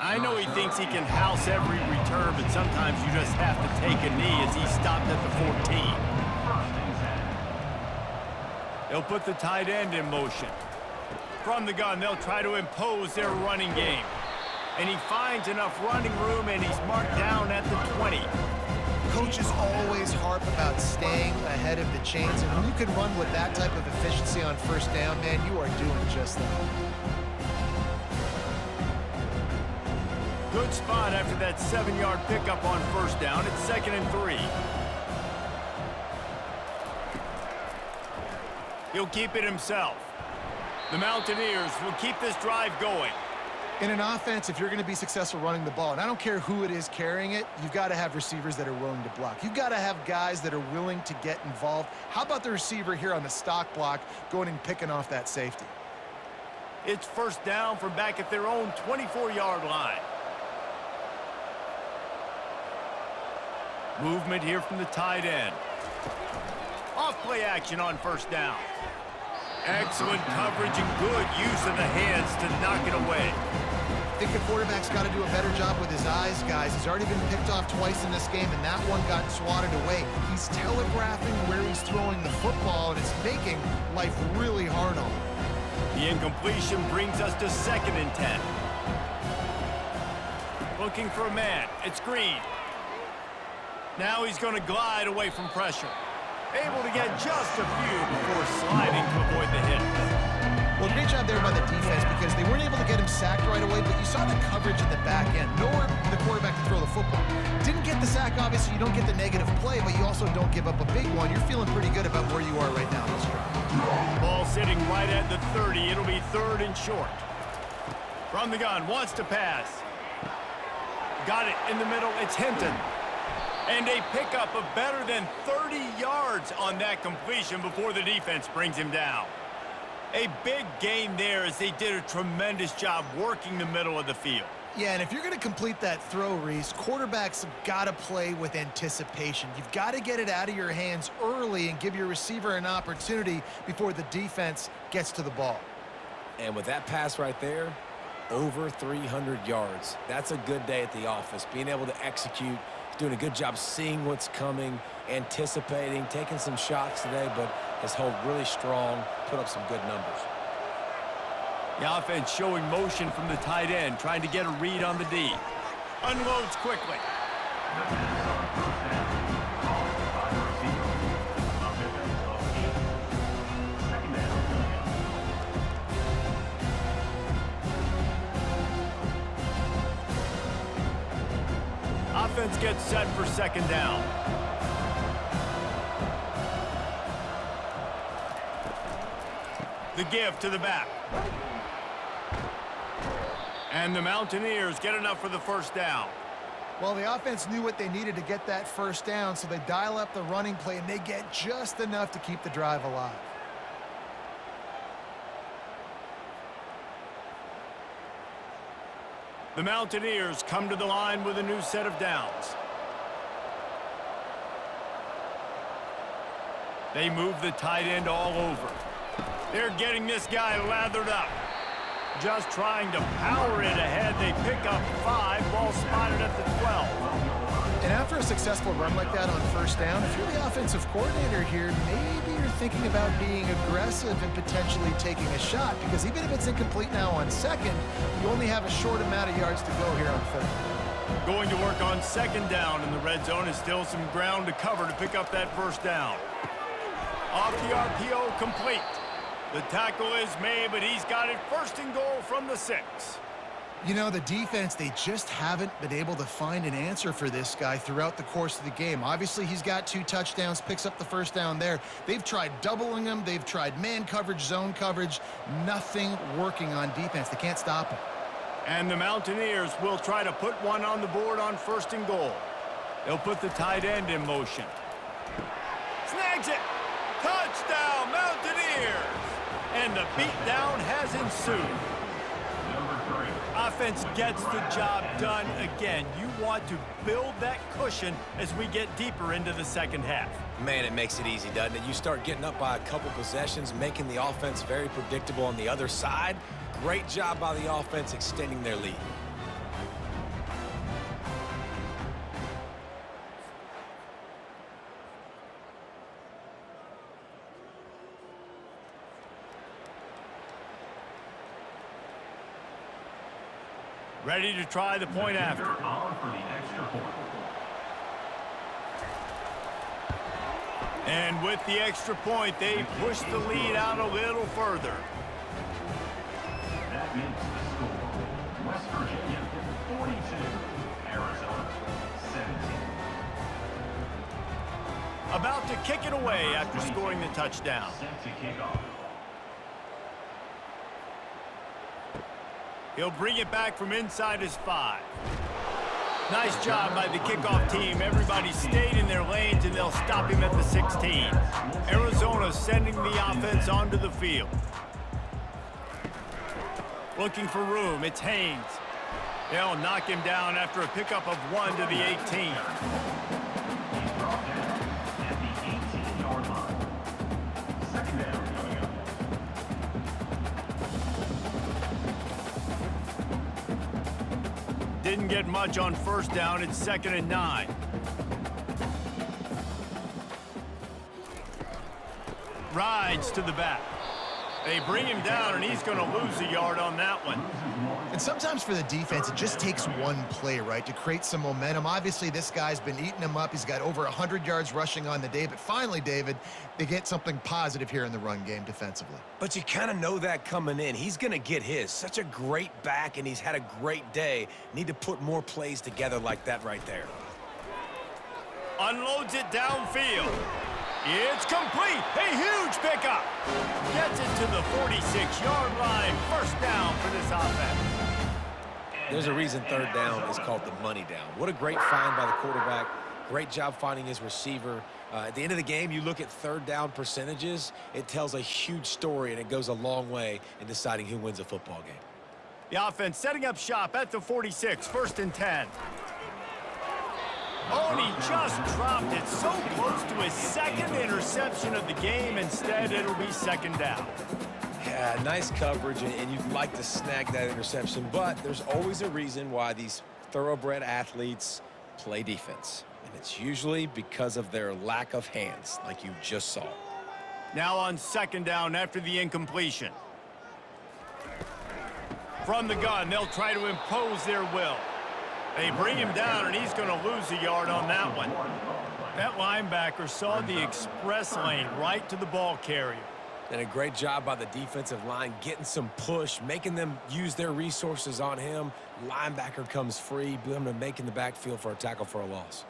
Speaker 1: I know he thinks he can house every return, but sometimes you just have to take a knee as he stopped at the 14. They'll put the tight end in motion. From the gun, they'll try to impose their running game. And he finds enough running room, and he's marked down at the 20.
Speaker 3: Coaches always harp about staying ahead of the chains, and when you can run with that type of efficiency on 1st down, man, you are doing just that.
Speaker 1: Good spot after that 7-yard pickup on 1st down. It's 2nd and 3. He'll keep it himself. The Mountaineers will keep this drive going.
Speaker 3: In an offense, if you're going to be successful running the ball, and I don't care who it is carrying it, you've got to have receivers that are willing to block. You've got to have guys that are willing to get involved. How about the receiver here on the stock block going and picking off that safety?
Speaker 1: It's 1st down from back at their own 24-yard line. Movement here from the tight end. Off play action on 1st down. Excellent coverage and good use of the hands to knock it away.
Speaker 3: I think the quarterback's got to do a better job with his eyes, guys. He's already been picked off twice in this game, and that one got swatted away. He's telegraphing where he's throwing the football, and it's making life really hard on him.
Speaker 1: The incompletion brings us to 2nd and 10. Looking for a man. It's Green. Now he's going to glide away from pressure. Able to get just a few before sliding to avoid the hit.
Speaker 3: Well, great job there by the defense because they weren't able to get him sacked right away, but you saw the coverage in the back end. Nowhere for the quarterback to throw the football. Didn't get the sack, obviously. You don't get the negative play, but you also don't give up a big one. You're feeling pretty good about where you are right now in this drive.
Speaker 1: Ball sitting right at the 30. It'll be 3rd and short. From the gun, wants to pass. Got it in the middle. It's Hinton. And a pickup of better than 30 yards on that completion before the defense brings him down. A big gain there as they did a tremendous job working the middle of the field.
Speaker 3: Yeah, and if you're going to complete that throw, Reese, quarterbacks have got to play with anticipation. You've got to get it out of your hands early and give your receiver an opportunity before the defense gets to the ball.
Speaker 2: And with that pass right there, over 300 yards. That's a good day at the office. Being able to execute, doing a good job seeing what's coming, anticipating, taking some shots today, but has held really strong, put up some good numbers.
Speaker 1: The offense showing motion from the tight end, trying to get a read on the D. Unloads quickly. Offense gets set for second down. The give to the back. And the Mountaineers get enough for the first down.
Speaker 3: Well, the offense knew what they needed to get that first down, so they dial up the running play, and they get just enough to keep the drive alive.
Speaker 1: The Mountaineers come to the line with a new set of downs. They move the tight end all over. They're getting this guy lathered up. Just trying to power it ahead. They pick up 5, ball spotted at the 12.
Speaker 3: And after a successful run like that on first down, if you're the offensive coordinator here, maybe you're thinking about being aggressive and potentially taking a shot, because even if it's incomplete now on second, you only have a short amount of yards to go here on third.
Speaker 1: Going to work on second down in the red zone is still some ground to cover to pick up that first down. Off the RPO, complete. The tackle is made, but he's got it first and goal from the 6.
Speaker 3: You know, the defense, they just haven't been able to find an answer for this guy throughout the course of the game. Obviously, he's got 2 touchdowns, picks up the first down there. They've tried doubling him. They've tried man coverage, zone coverage. Nothing working on defense. They can't stop him.
Speaker 1: And the Mountaineers will try to put one on the board on first and goal. They'll put the tight end in motion. Snags it. Touchdown, Mountaineers. And the beatdown has ensued. Offense gets the job done again. You want to build that cushion as we get deeper into the second half.
Speaker 2: Man, it makes it easy, doesn't it? You start getting up by a couple possessions, making the offense very predictable on the other side. Great job by the offense extending their lead.
Speaker 1: Ready to try the point after.
Speaker 5: On for the extra point.
Speaker 1: And with the extra point, they push the lead out a little further.
Speaker 5: That makes the score. West Virginia 42, Arizona 17.
Speaker 1: About to kick it away after scoring the touchdown.
Speaker 5: Set to kick off.
Speaker 1: He'll bring it back from inside his 5. Nice job by the kickoff team. Everybody stayed in their lanes, and they'll stop him at the 16. Arizona sending the offense onto the field. Looking for room. It's Haynes. They'll knock him down after a pickup of 1 to the 18.
Speaker 5: He's brought down at the 18-yard line. Second down coming up.
Speaker 1: Didn't get much on first down. It's 2nd and 9. Rides to the back. They bring him down, and he's going to lose a yard on that one.
Speaker 3: And sometimes for the defense, it just takes one play, right, to create some momentum. Obviously, this guy's been eating him up. He's got over 100 yards rushing on the day. But finally, David, they get something positive here in the run game defensively.
Speaker 2: But you kind of know that coming in. He's going to get his. Such a great back, and he's had a great day. Need to put more plays together like that right there.
Speaker 1: Unloads it downfield. It's complete. A huge pickup. Gets it to the 46-yard line. First down for this offense.
Speaker 2: There's a reason third down is called the money down. What a great find by the quarterback. Great job finding his receiver. At the end of the game, you look at third down percentages. It tells a huge story, and it goes a long way in deciding who wins a football game.
Speaker 1: The offense setting up shop at the 46, 1st and 10. Oh, and he just dropped it so close to his second interception of the game. Instead, it'll be 2nd down.
Speaker 2: Yeah, nice coverage, and you'd like to snag that interception, but there's always a reason why these thoroughbred athletes play defense. And it's usually because of their lack of hands, like you just saw.
Speaker 1: Now on 2nd down after the incompletion. From the gun, they'll try to impose their will. They bring him down, and he's going to lose a yard on that one. That linebacker saw the express lane right to the ball carrier.
Speaker 2: And a great job by the defensive line, getting some push, making them use their resources on him. Linebacker comes free, boom, and making the backfield for a tackle for a loss.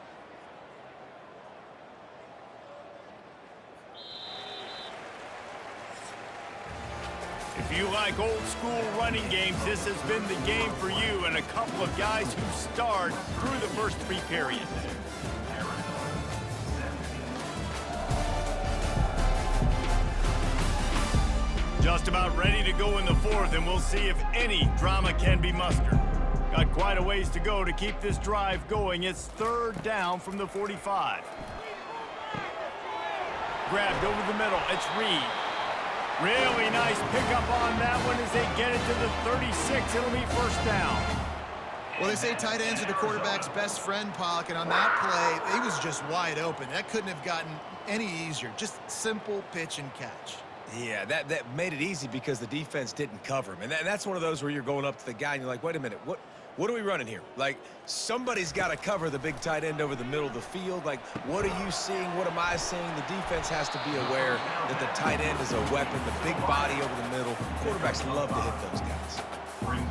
Speaker 1: If you like old school running games, this has been the game for you and a couple of guys who starred through the first 3 periods. Just about ready to go in the 4th, and we'll see if any drama can be mustered. Got quite a ways to go to keep this drive going. It's 3rd down from the 45. Grabbed over the middle. It's Reed. Really nice pickup on that one as they get it to the 36. It'll be 1st down.
Speaker 3: Well, they say tight ends are the quarterback's best friend, Pollock, and on that play, he was just wide open. That couldn't have gotten any easier. Just simple pitch and catch.
Speaker 2: Yeah, that made it easy because the defense didn't cover him. And that's one of those where you're going up to the guy and you're like, wait a minute, what are we running here? Like, somebody's got to cover the big tight end over the middle of the field. Like, what are you seeing? What am I seeing? The defense has to be aware that the tight end is a weapon, the big body over the middle. Quarterbacks love to hit those guys.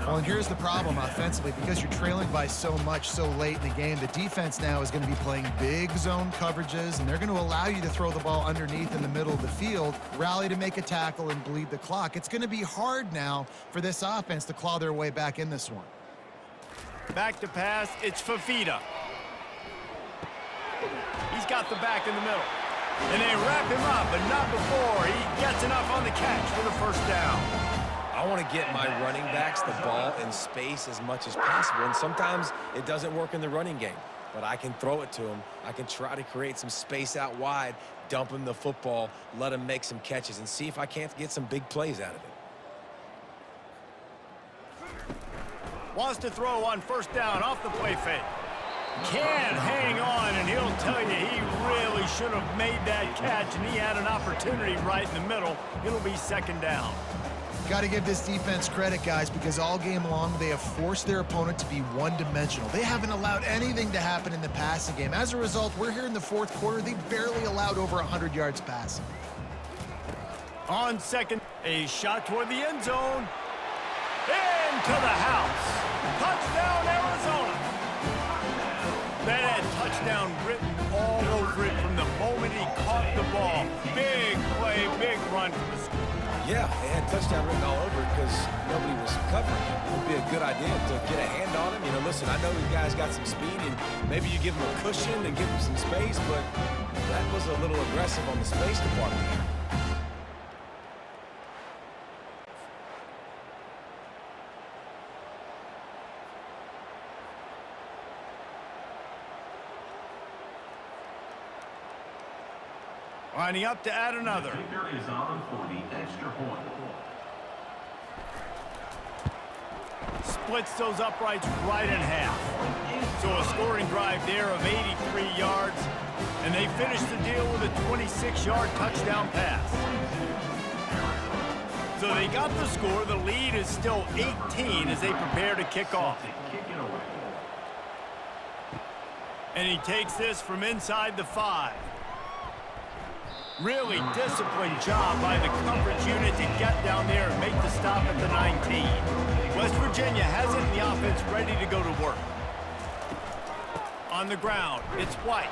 Speaker 3: Well, and here's the problem offensively. Because you're trailing by so much so late in the game, the defense now is going to be playing big zone coverages, and they're going to allow you to throw the ball underneath in the middle of the field, rally to make a tackle, and bleed the clock. It's going to be hard now for this offense to claw their way back in this one.
Speaker 1: Back to pass, it's Fafita. He's got the back in the middle. And they wrap him up, but not before he gets enough on the catch for the 1st down.
Speaker 2: I want to get my running backs the ball in space as much as possible, and sometimes it doesn't work in the running game. But I can throw it to him. I can try to create some space out wide, dump him the football, let him make some catches, and see if I can't get some big plays out of it.
Speaker 1: Wants to throw on 1st down off the play fake. Can hang on, and he'll tell you he really should have made that catch, and he had an opportunity right in the middle. It'll be 2nd down.
Speaker 3: Got to give this defense credit, guys, because all game long they have forced their opponent to be one-dimensional. They haven't allowed anything to happen in the passing game. As a result, we're here in the 4th quarter. They barely allowed over 100 yards passing.
Speaker 1: On 2nd, a shot toward the end zone. Into the house. Touchdown, Arizona. That had touchdown written all over it from the moment he caught the ball. Big play, big run for the score.
Speaker 2: Yeah, they had touchdown written all over it because nobody was covering it. It would be a good idea to get a hand on him. You know, listen, I know these guys got some speed, and maybe you give him a cushion and give him some space, but that was a little aggressive on the space department here.
Speaker 1: Lining up to add another.
Speaker 5: Kicker is on for the extra point.
Speaker 1: Splits those uprights right in half. So a scoring drive there of 83 yards, and they finish the deal with a 26-yard touchdown pass. So they got the score. The lead is still 18 as they prepare to kick off. And he takes this from inside the 5. Really disciplined job by the coverage unit to get down there and make the stop at the 19. West Virginia has it in the offense ready to go to work. On the ground, it's White.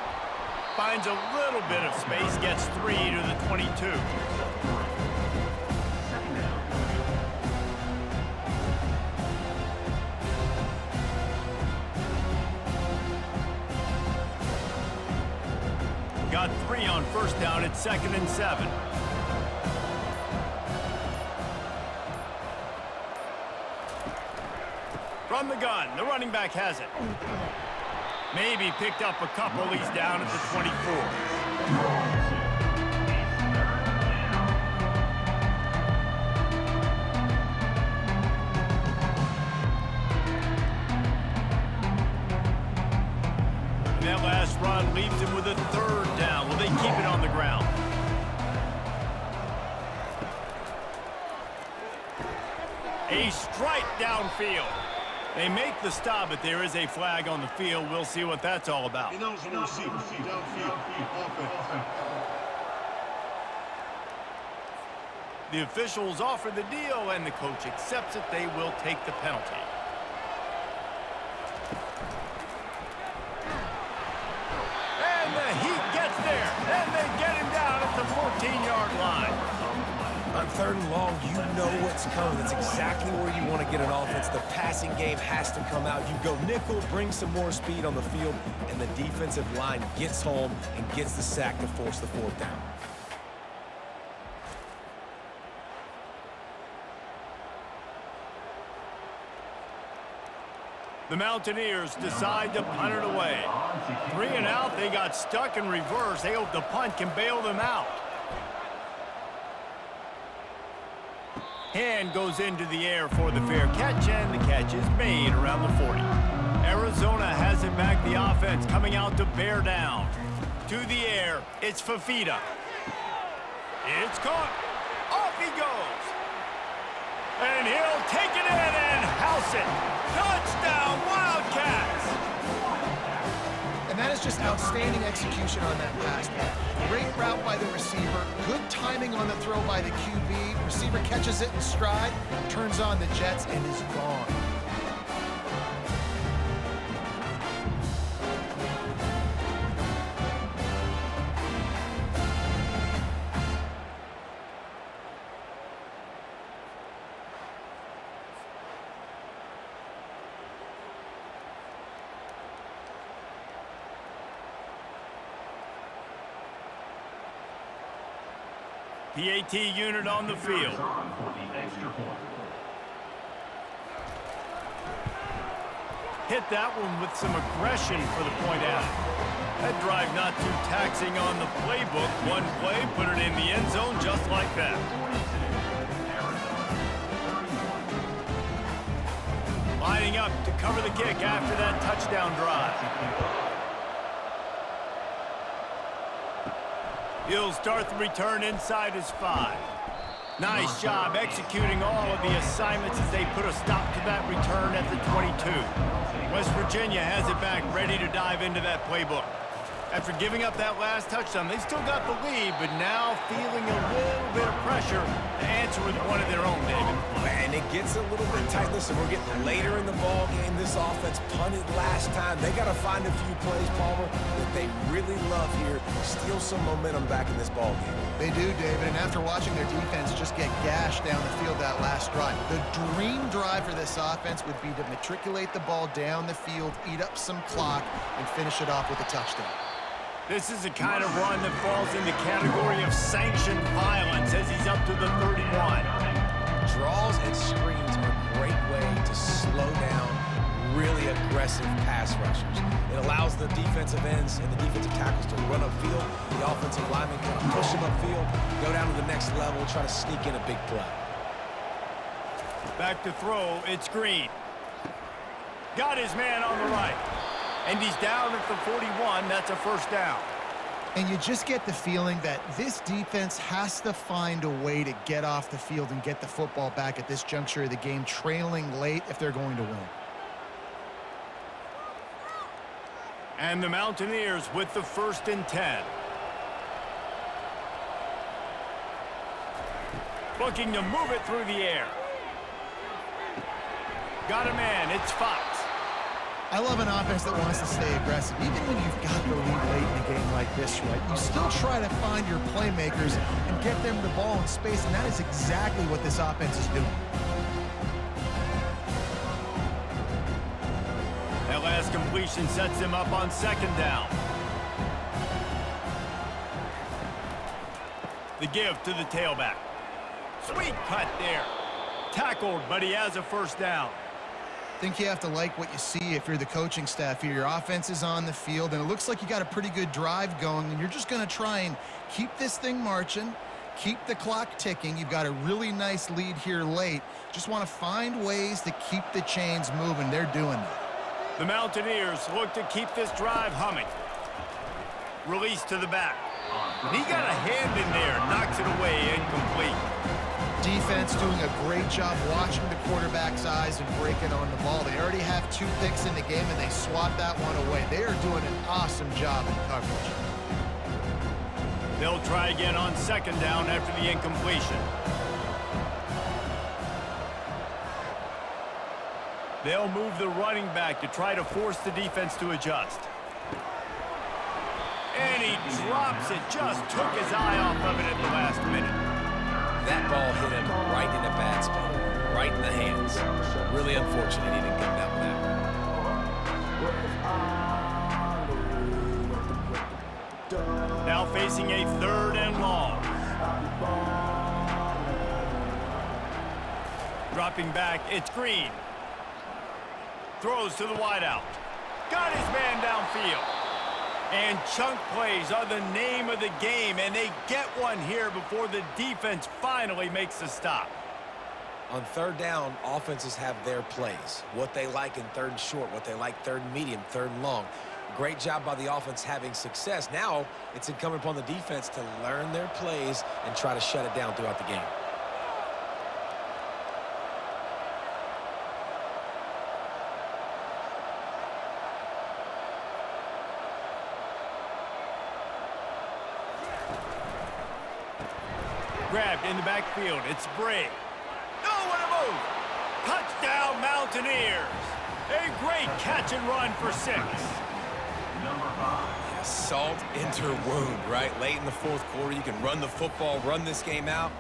Speaker 1: Finds a little bit of space, gets 3 to the 22. got 3 on first down at 2nd and 7. From the gun, the running back has it. Maybe picked up a couple. He's down at the 24. That last run leaves him with a 3rd down. Will they keep it on the ground? A strike downfield. They make the stop, but there is a flag on the field. We'll see what that's all about. The officials offer the deal, and the coach accepts it. They will take the penalty. The Heat gets there, and they get him down at the 14-yard line.
Speaker 2: On 3rd and long, you know what's coming. That's exactly where you want to get an offense. The passing game has to come out. You go nickel, bring some more speed on the field, and the defensive line gets home and gets the sack to force the 4th down.
Speaker 1: The Mountaineers decide to punt it away. 3 and out, they got stuck in reverse. They hope the punt can bail them out. Hand goes into the air for the fair catch, and the catch is made around the 40. Arizona has it back, the offense coming out to bear down. To the air, it's Fafita. It's caught. Off he goes. And he'll take it in and house it. Touchdown, Wildcats!
Speaker 3: And that is just outstanding execution on that pass play. Great route by the receiver, good timing on the throw by the QB. Receiver catches it in stride, turns on the jets, and is gone.
Speaker 1: PAT unit on the field. Hit that one with some aggression for the point out. That drive not too taxing on the playbook. One play, put it in the end zone just like that. Lining up to cover the kick after that touchdown drive. He'll start the return inside his 5. Nice job executing all of the assignments as they put a stop to that return at the 22. West Virginia has it back, ready to dive into that playbook. After giving up that last touchdown, they still got the lead, but now feeling a little bit of pressure to answer with one of their own, David.
Speaker 2: And it gets a little bit tight. Listen, we're getting later in the ball game. This offense punted last time. They got to find a few plays, Palmer, that they really love here. Steal some momentum back in this ball game.
Speaker 3: They do, David, and after watching their defense just get gashed down the field that last drive, the dream drive for this offense would be to matriculate the ball down the field, eat up some clock, and finish it off with a touchdown.
Speaker 1: This is the kind of run that falls in the category of sanctioned violence as he's up to the 31.
Speaker 2: Draws and screens are a great way to slow down really aggressive pass rushers. It allows the defensive ends and the defensive tackles to run upfield. The offensive linemen can push them upfield, go down to the next level, try to sneak in a big play.
Speaker 1: Back to throw, it's Green. Got his man on the right. And he's down at the 41. That's a 1st down.
Speaker 3: And you just get the feeling that this defense has to find a way to get off the field and get the football back at this juncture of the game, trailing late if they're going to win.
Speaker 1: And the Mountaineers with the 1st and 10. Looking to move it through the air. Got a man, it's Fox.
Speaker 3: I love an offense that wants to stay aggressive. Even when you've got the lead late in a game like this, right, you still try to find your playmakers and get them the ball in space, and that is exactly what this offense is doing.
Speaker 1: That last completion sets him up on 2nd down. The give to the tailback. Sweet cut there. Tackled, but he has a first down.
Speaker 3: I think you have to like what you see if you're the coaching staff here. Your offense is on the field, and it looks like you got a pretty good drive going, and you're just going to try and keep this thing marching, keep the clock ticking. You've got a really nice lead here late. Just want to find ways to keep the chains moving. They're doing that.
Speaker 1: The Mountaineers look to keep this drive humming. Release to the back. And he got a hand in there, knocks it away, incomplete.
Speaker 3: Defense doing a great job watching the quarterback's eyes and breaking on the ball. They already have 2 picks in the game, and they swat that one away. They are doing an awesome job in coverage.
Speaker 1: They'll try again on second down after the incompletion. They'll move the running back to try to force the defense to adjust. And he drops it, just took his eye off of it at the last minute.
Speaker 2: That ball hit him right in a bad spot, right in the hands. Really unfortunate he didn't come down with that.
Speaker 1: Now facing a 3rd and long. Dropping back, it's Green. Throws to the wideout. Got his man downfield. And chunk plays are the name of the game, and they get one here before the defense finally makes the stop.
Speaker 2: On 3rd down, offenses have their plays. What they like in 3rd and short, what they like 3rd and medium, 3rd and long. Great job by the offense having success. Now it's incumbent upon the defense to learn their plays and try to shut it down throughout the game.
Speaker 1: Grabbed in the backfield. It's Bray. Oh, what a move! Touchdown, Mountaineers! A great catch and run for 6.
Speaker 2: Yeah, salt into wound, right? Late in the 4th quarter, you can run the football, run this game out.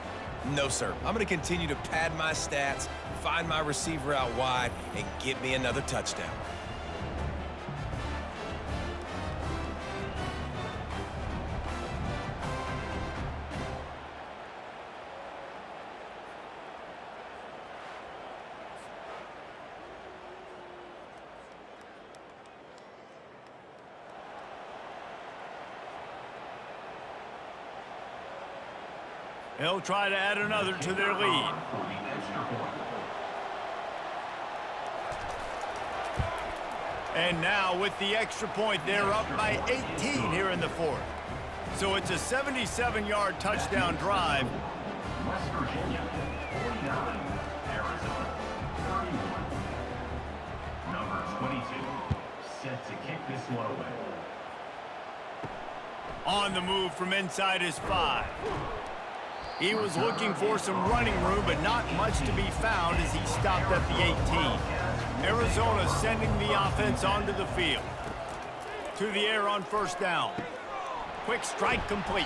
Speaker 2: No, sir. I'm going to continue to pad my stats, find my receiver out wide, and get me another touchdown.
Speaker 1: They'll try to add another to their lead. And now with the extra point, they're up by 18 here in the 4th. So it's a 77-yard touchdown drive.
Speaker 5: West Virginia, 49. Arizona, 31. Number 22, set to kick this one away.
Speaker 1: On the move from inside his 5. He was looking for some running room, but not much to be found as he stopped at the 18. Arizona sending the offense onto the field. To the air on 1st down. Quick strike complete.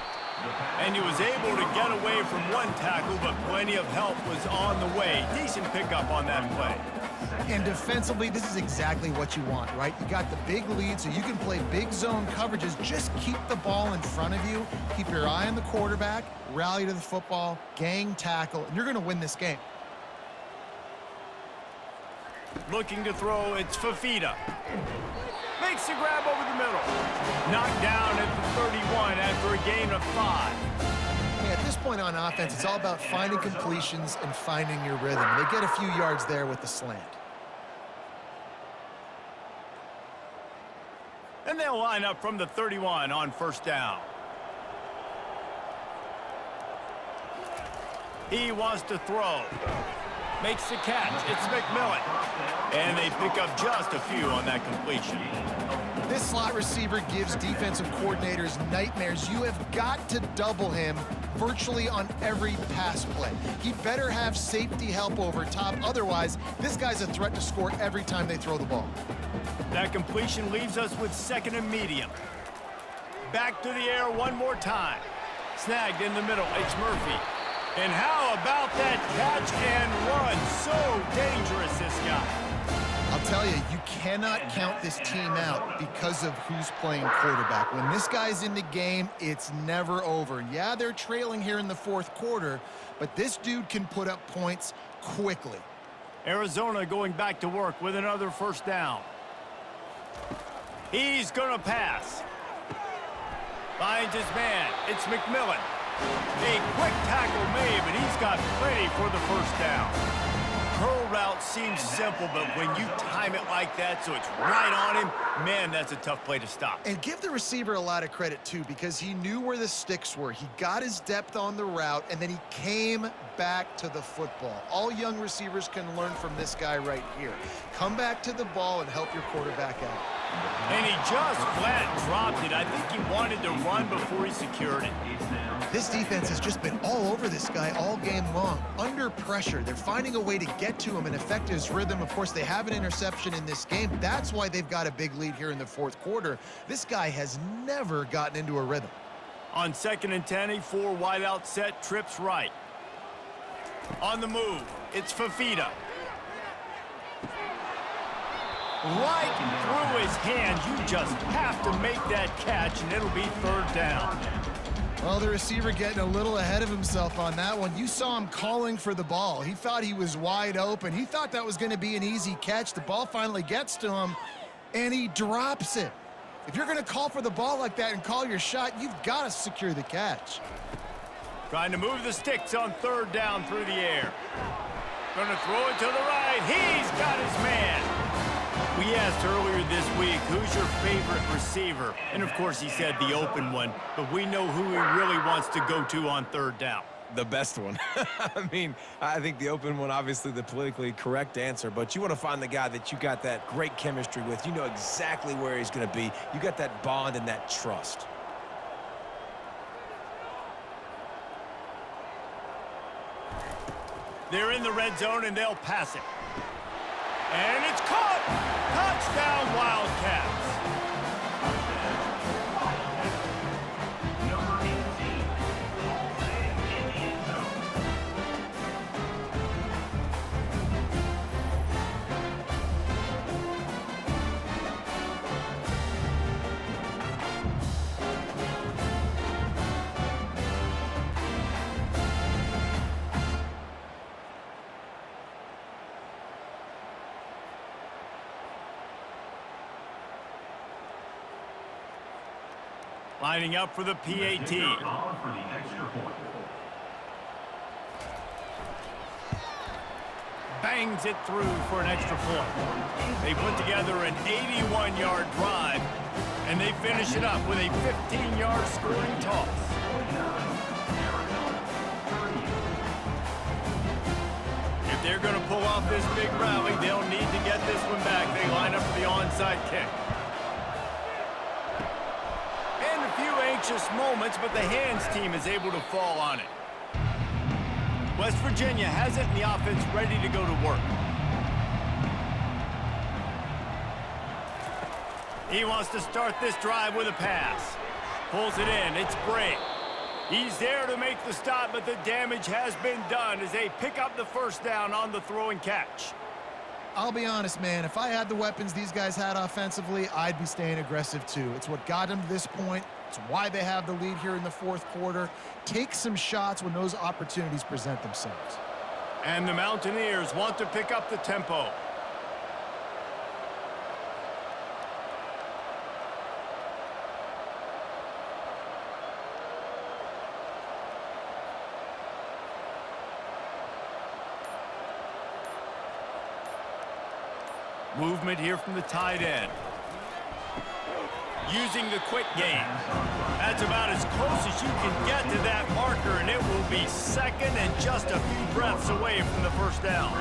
Speaker 1: And he was able to get away from one tackle, but plenty of help was on the way. Decent pickup on that play.
Speaker 3: And defensively, this is exactly what you want, right? You got the big lead, so you can play big zone coverages. Just keep the ball in front of you. Keep your eye on the quarterback. Rally to the football. Gang tackle. And you're going to win this game.
Speaker 1: Looking to throw, it's Fafita. Makes the grab over the middle. Knocked down at the 31 after a gain of 5.
Speaker 3: Hey, at this point on offense, it's all about finding completions and finding your rhythm. They get a few yards there with the slant.
Speaker 1: And they'll line up from the 31 on 1st down. He wants to throw. Makes the catch. It's McMillan. And they pick up just a few on that completion.
Speaker 3: This slot receiver gives defensive coordinators nightmares. You have got to double him virtually on every pass play. He better have safety help over top. Otherwise, this guy's a threat to score every time they throw the ball.
Speaker 1: That completion leaves us with 2nd and medium. Back to the air one more time. Snagged in the middle. It's Murphy. And how about that catch and run? So dangerous, this guy.
Speaker 3: I'll tell you, you cannot count this team out because of who's playing quarterback. When this guy's in the game, it's never over. Yeah, they're trailing here in the fourth quarter, but this dude can put up points quickly.
Speaker 1: Arizona going back to work with another first down. He's going to pass. Finds his man. It's McMillan. A quick tackle made, but he's got plenty for the first down. Curl route seems simple, but when you time it like that so it's right on him, man, that's a tough play to stop.
Speaker 3: And give the receiver a lot of credit, too, because he knew where the sticks were. He got his depth on the route, and then he came back to the football. All young receivers can learn from this guy right here. Come back to the ball and help your quarterback out.
Speaker 1: And he just flat dropped it. I think he wanted to run before he secured it.
Speaker 3: This defense has just been all over this guy all game long. Under pressure, they're finding a way to get to him and affect his rhythm. Of course, they have an interception in this game. That's why they've got a big lead here in the fourth quarter. This guy has never gotten into a rhythm.
Speaker 1: On 2nd and 10, a 4 wide out set, trips right. On the move, it's Fafita. Right through his hands. You just have to make that catch, and it'll be 3rd down.
Speaker 3: Well, the receiver getting a little ahead of himself on that one. You saw him calling for the ball. He thought he was wide open. He thought that was going to be an easy catch. The ball finally gets to him, and he drops it. If you're going to call for the ball like that and call your shot, you've got to secure the catch.
Speaker 1: Trying to move the sticks on 3rd down through the air. Going to throw it to the right. He's got his man. We asked earlier this week, who's your favorite receiver? And, of course, he said the open one, but we know who he really wants to go to on 3rd down.
Speaker 2: The best one. I mean, I think the open one, obviously the politically correct answer, but you want to find the guy that you got that great chemistry with. You know exactly where he's going to be. You got that bond and that trust.
Speaker 1: They're in the red zone, and they'll pass it. And it's caught! Touchdown, Wildcats!
Speaker 5: Number 18, in the end zone.
Speaker 1: Lining up for the PAT.
Speaker 5: Ball for the extra point.
Speaker 1: Bangs it through for an extra point. They put together an 81-yard drive, and they finish it up with a 15-yard scoring toss. If they're going to pull off this big rally, they'll need to get this one back. They line up for the onside kick. Anxious moments, but the hands team is able to fall on it. West Virginia has it, and the offense ready to go to work. He wants to start this drive with a pass. Pulls it in. It's Bray. He's there to make the stop, but the damage has been done as they pick up the first down on the throw and catch.
Speaker 3: I'll be honest, man. If I had the weapons these guys had offensively, I'd be staying aggressive too. It's what got them to this point. It's why they have the lead here in the fourth quarter. Take some shots when those opportunities present themselves.
Speaker 1: And the Mountaineers want to pick up the tempo. Movement here from the tight end. Using the quick game. That's about as close as you can get to that marker, and it will be 2nd and just a few breaths away from the first down.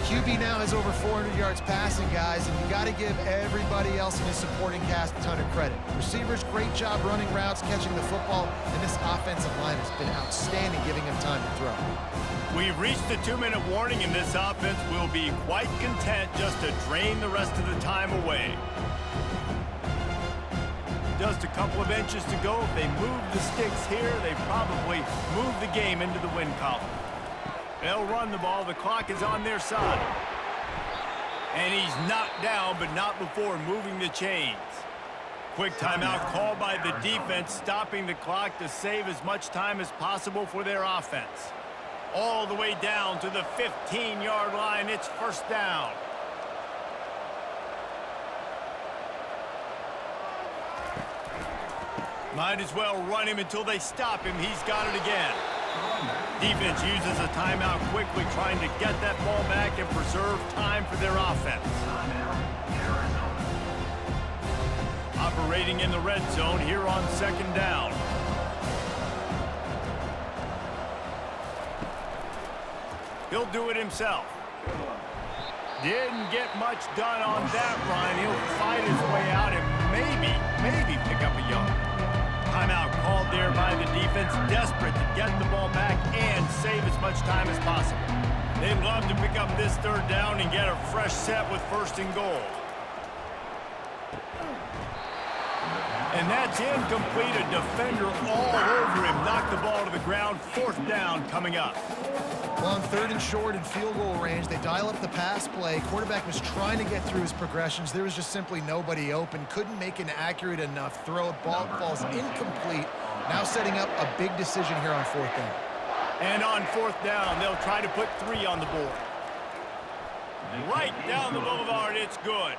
Speaker 3: QB now has over 400 yards passing, guys, and you got to give everybody else in his supporting cast a ton of credit. Receivers, great job running routes, catching the football, and this offensive line has been outstanding, giving him time to throw.
Speaker 1: We've reached the 2-minute warning, and this offense will be quite content just to drain the rest of the time away. Just a couple of inches to go. If they move the sticks here, they probably move the game into the win column. They'll run the ball. The clock is on their side. And he's knocked down, but not before moving the chains. Quick timeout called by the defense, stopping the clock to save as much time as possible for their offense. All the way down to the 15-yard line. It's first down. Might as well run him until they stop him. He's got it again. Defense uses a timeout quickly, trying to get that ball back and preserve time for their offense. Operating in the red zone here on second down. He'll do it himself. Didn't get much done on that run. He'll fight his way out and maybe pick up a yard. Timeout called there by the defense, desperate to get the ball back and save as much time as possible. They'd love to pick up this third down and get a fresh set with first and goal. And that's incomplete. A defender all over him. Knocked the ball to the ground. Fourth down coming up.
Speaker 3: Well, on third and short in field goal range, they dial up the pass play. Quarterback was trying to get through his progressions. There was just simply nobody open. Couldn't make an accurate enough throw. Ball falls incomplete. Now setting up a big decision here on fourth down.
Speaker 1: And on fourth down, they'll try to put 3 on the board. Right down the boulevard, it's good.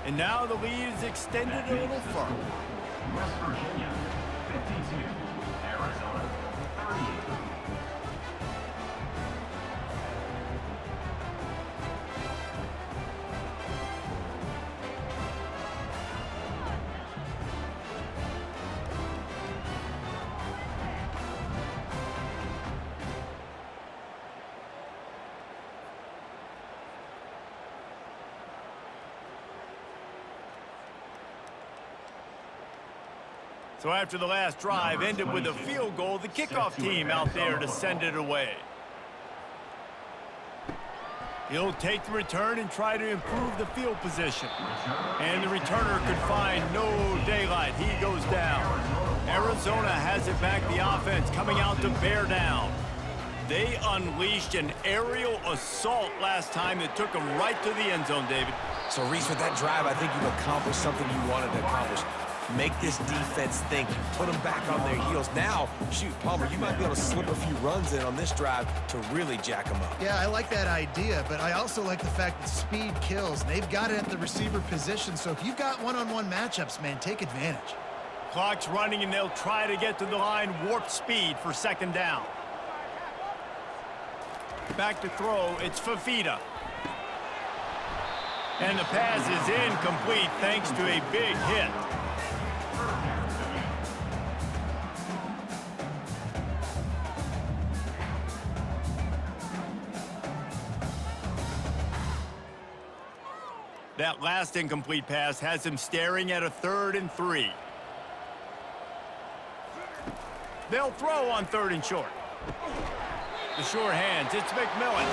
Speaker 1: And now the lead is extended a little further.
Speaker 5: West Virginia, 52. Arizona, 38.
Speaker 1: So after the last drive ended with a field goal, the kickoff team out there to send it away. He'll take the return and try to improve the field position. And the returner could find no daylight. He goes down. Arizona has it back, the offense coming out to bear down. They unleashed an aerial assault last time that took them right to the end zone, David.
Speaker 2: So, Reese, with that drive, I think you've accomplished something you wanted to accomplish. Make this defense think. Put them back on their heels. Now, shoot, Palmer, you might be able to slip a few runs in on this drive to really jack them up.
Speaker 3: Yeah, I like that idea, but I also like the fact that speed kills. They've got it at the receiver position, so if you've got one-on-one matchups, man, take advantage.
Speaker 1: Clock's running, and they'll try to get to the line. Warp speed for second down. Back to throw, it's Fafita. And the pass is incomplete thanks to a big hit. That last incomplete pass has him staring at a 3rd and 3. They'll throw on 3rd and short. The sure hands, it's McMillan.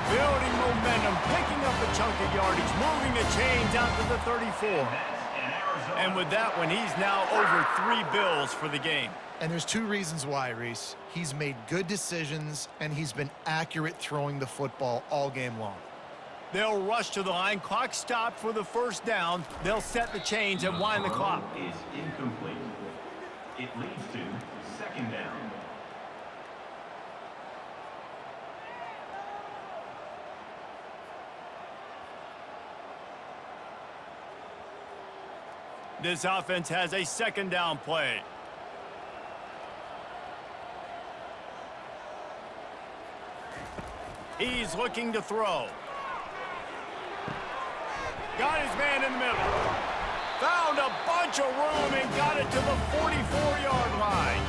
Speaker 1: Building momentum, picking up a chunk of yardage, moving the chains out to the 34. And with that one, he's now over 3 bills for the game.
Speaker 3: And there's 2 reasons why, Reese. He's made good decisions, and he's been accurate throwing the football all game long.
Speaker 1: They'll rush to the line. Clock stopped for the first down. They'll set the chains and wind the clock.
Speaker 5: Is incomplete. It leads to second down.
Speaker 1: This offense has a second down play. He's looking to throw. Got his man in the middle. Found a bunch of room and got it to the 44-yard line.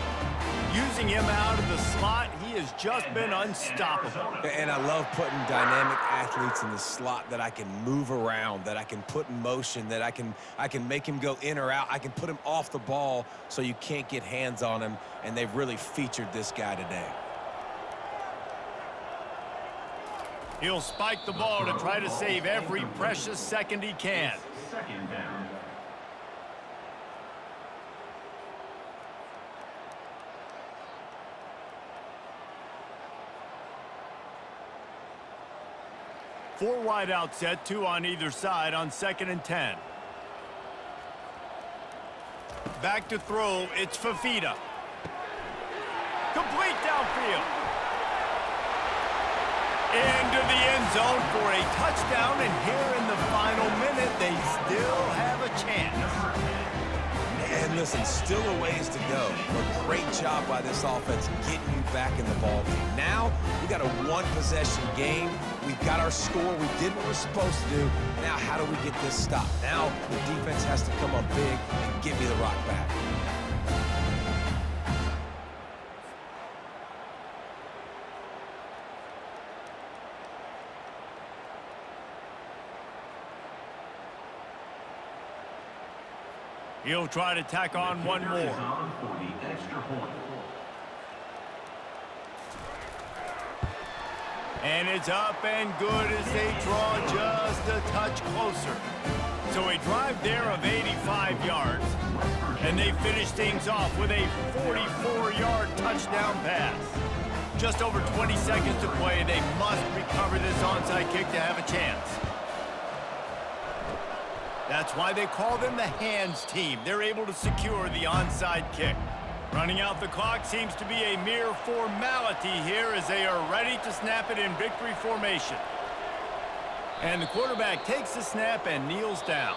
Speaker 1: Using him out of the slot, he has just been unstoppable.
Speaker 2: And I love putting dynamic athletes in the slot that I can move around, that I can put in motion, that I can make him go in or out. I can put him off the ball so you can't get hands on him, and they've really featured this guy today.
Speaker 1: He'll spike the ball to try to save every precious second he can.
Speaker 5: Second down.
Speaker 1: 4 wide out set, 2 on either side on 2nd and 10. Back to throw, it's Fafita. Complete downfield. Into the end zone for a touchdown, and here in the final minute, they still have a chance.
Speaker 2: And listen, still a ways to go, but great job by this offense getting you back in the ballgame. Now, we got a one-possession game. We've got our score. We did what we're supposed to do. Now, how do we get this stopped? Now, the defense has to come up big and give me the rock back.
Speaker 1: He'll try to tack on one more.
Speaker 5: For the extra point.
Speaker 1: And it's up and good as they draw just a touch closer. So a drive there of 85 yards. And they finish things off with a 44-yard touchdown pass. Just over 20 seconds to play. They must recover this onside kick to have a chance. That's why they call them the hands team. They're able to secure the onside kick. Running out the clock seems to be a mere formality here as they are ready to snap it in victory formation. And the quarterback takes the snap and kneels down.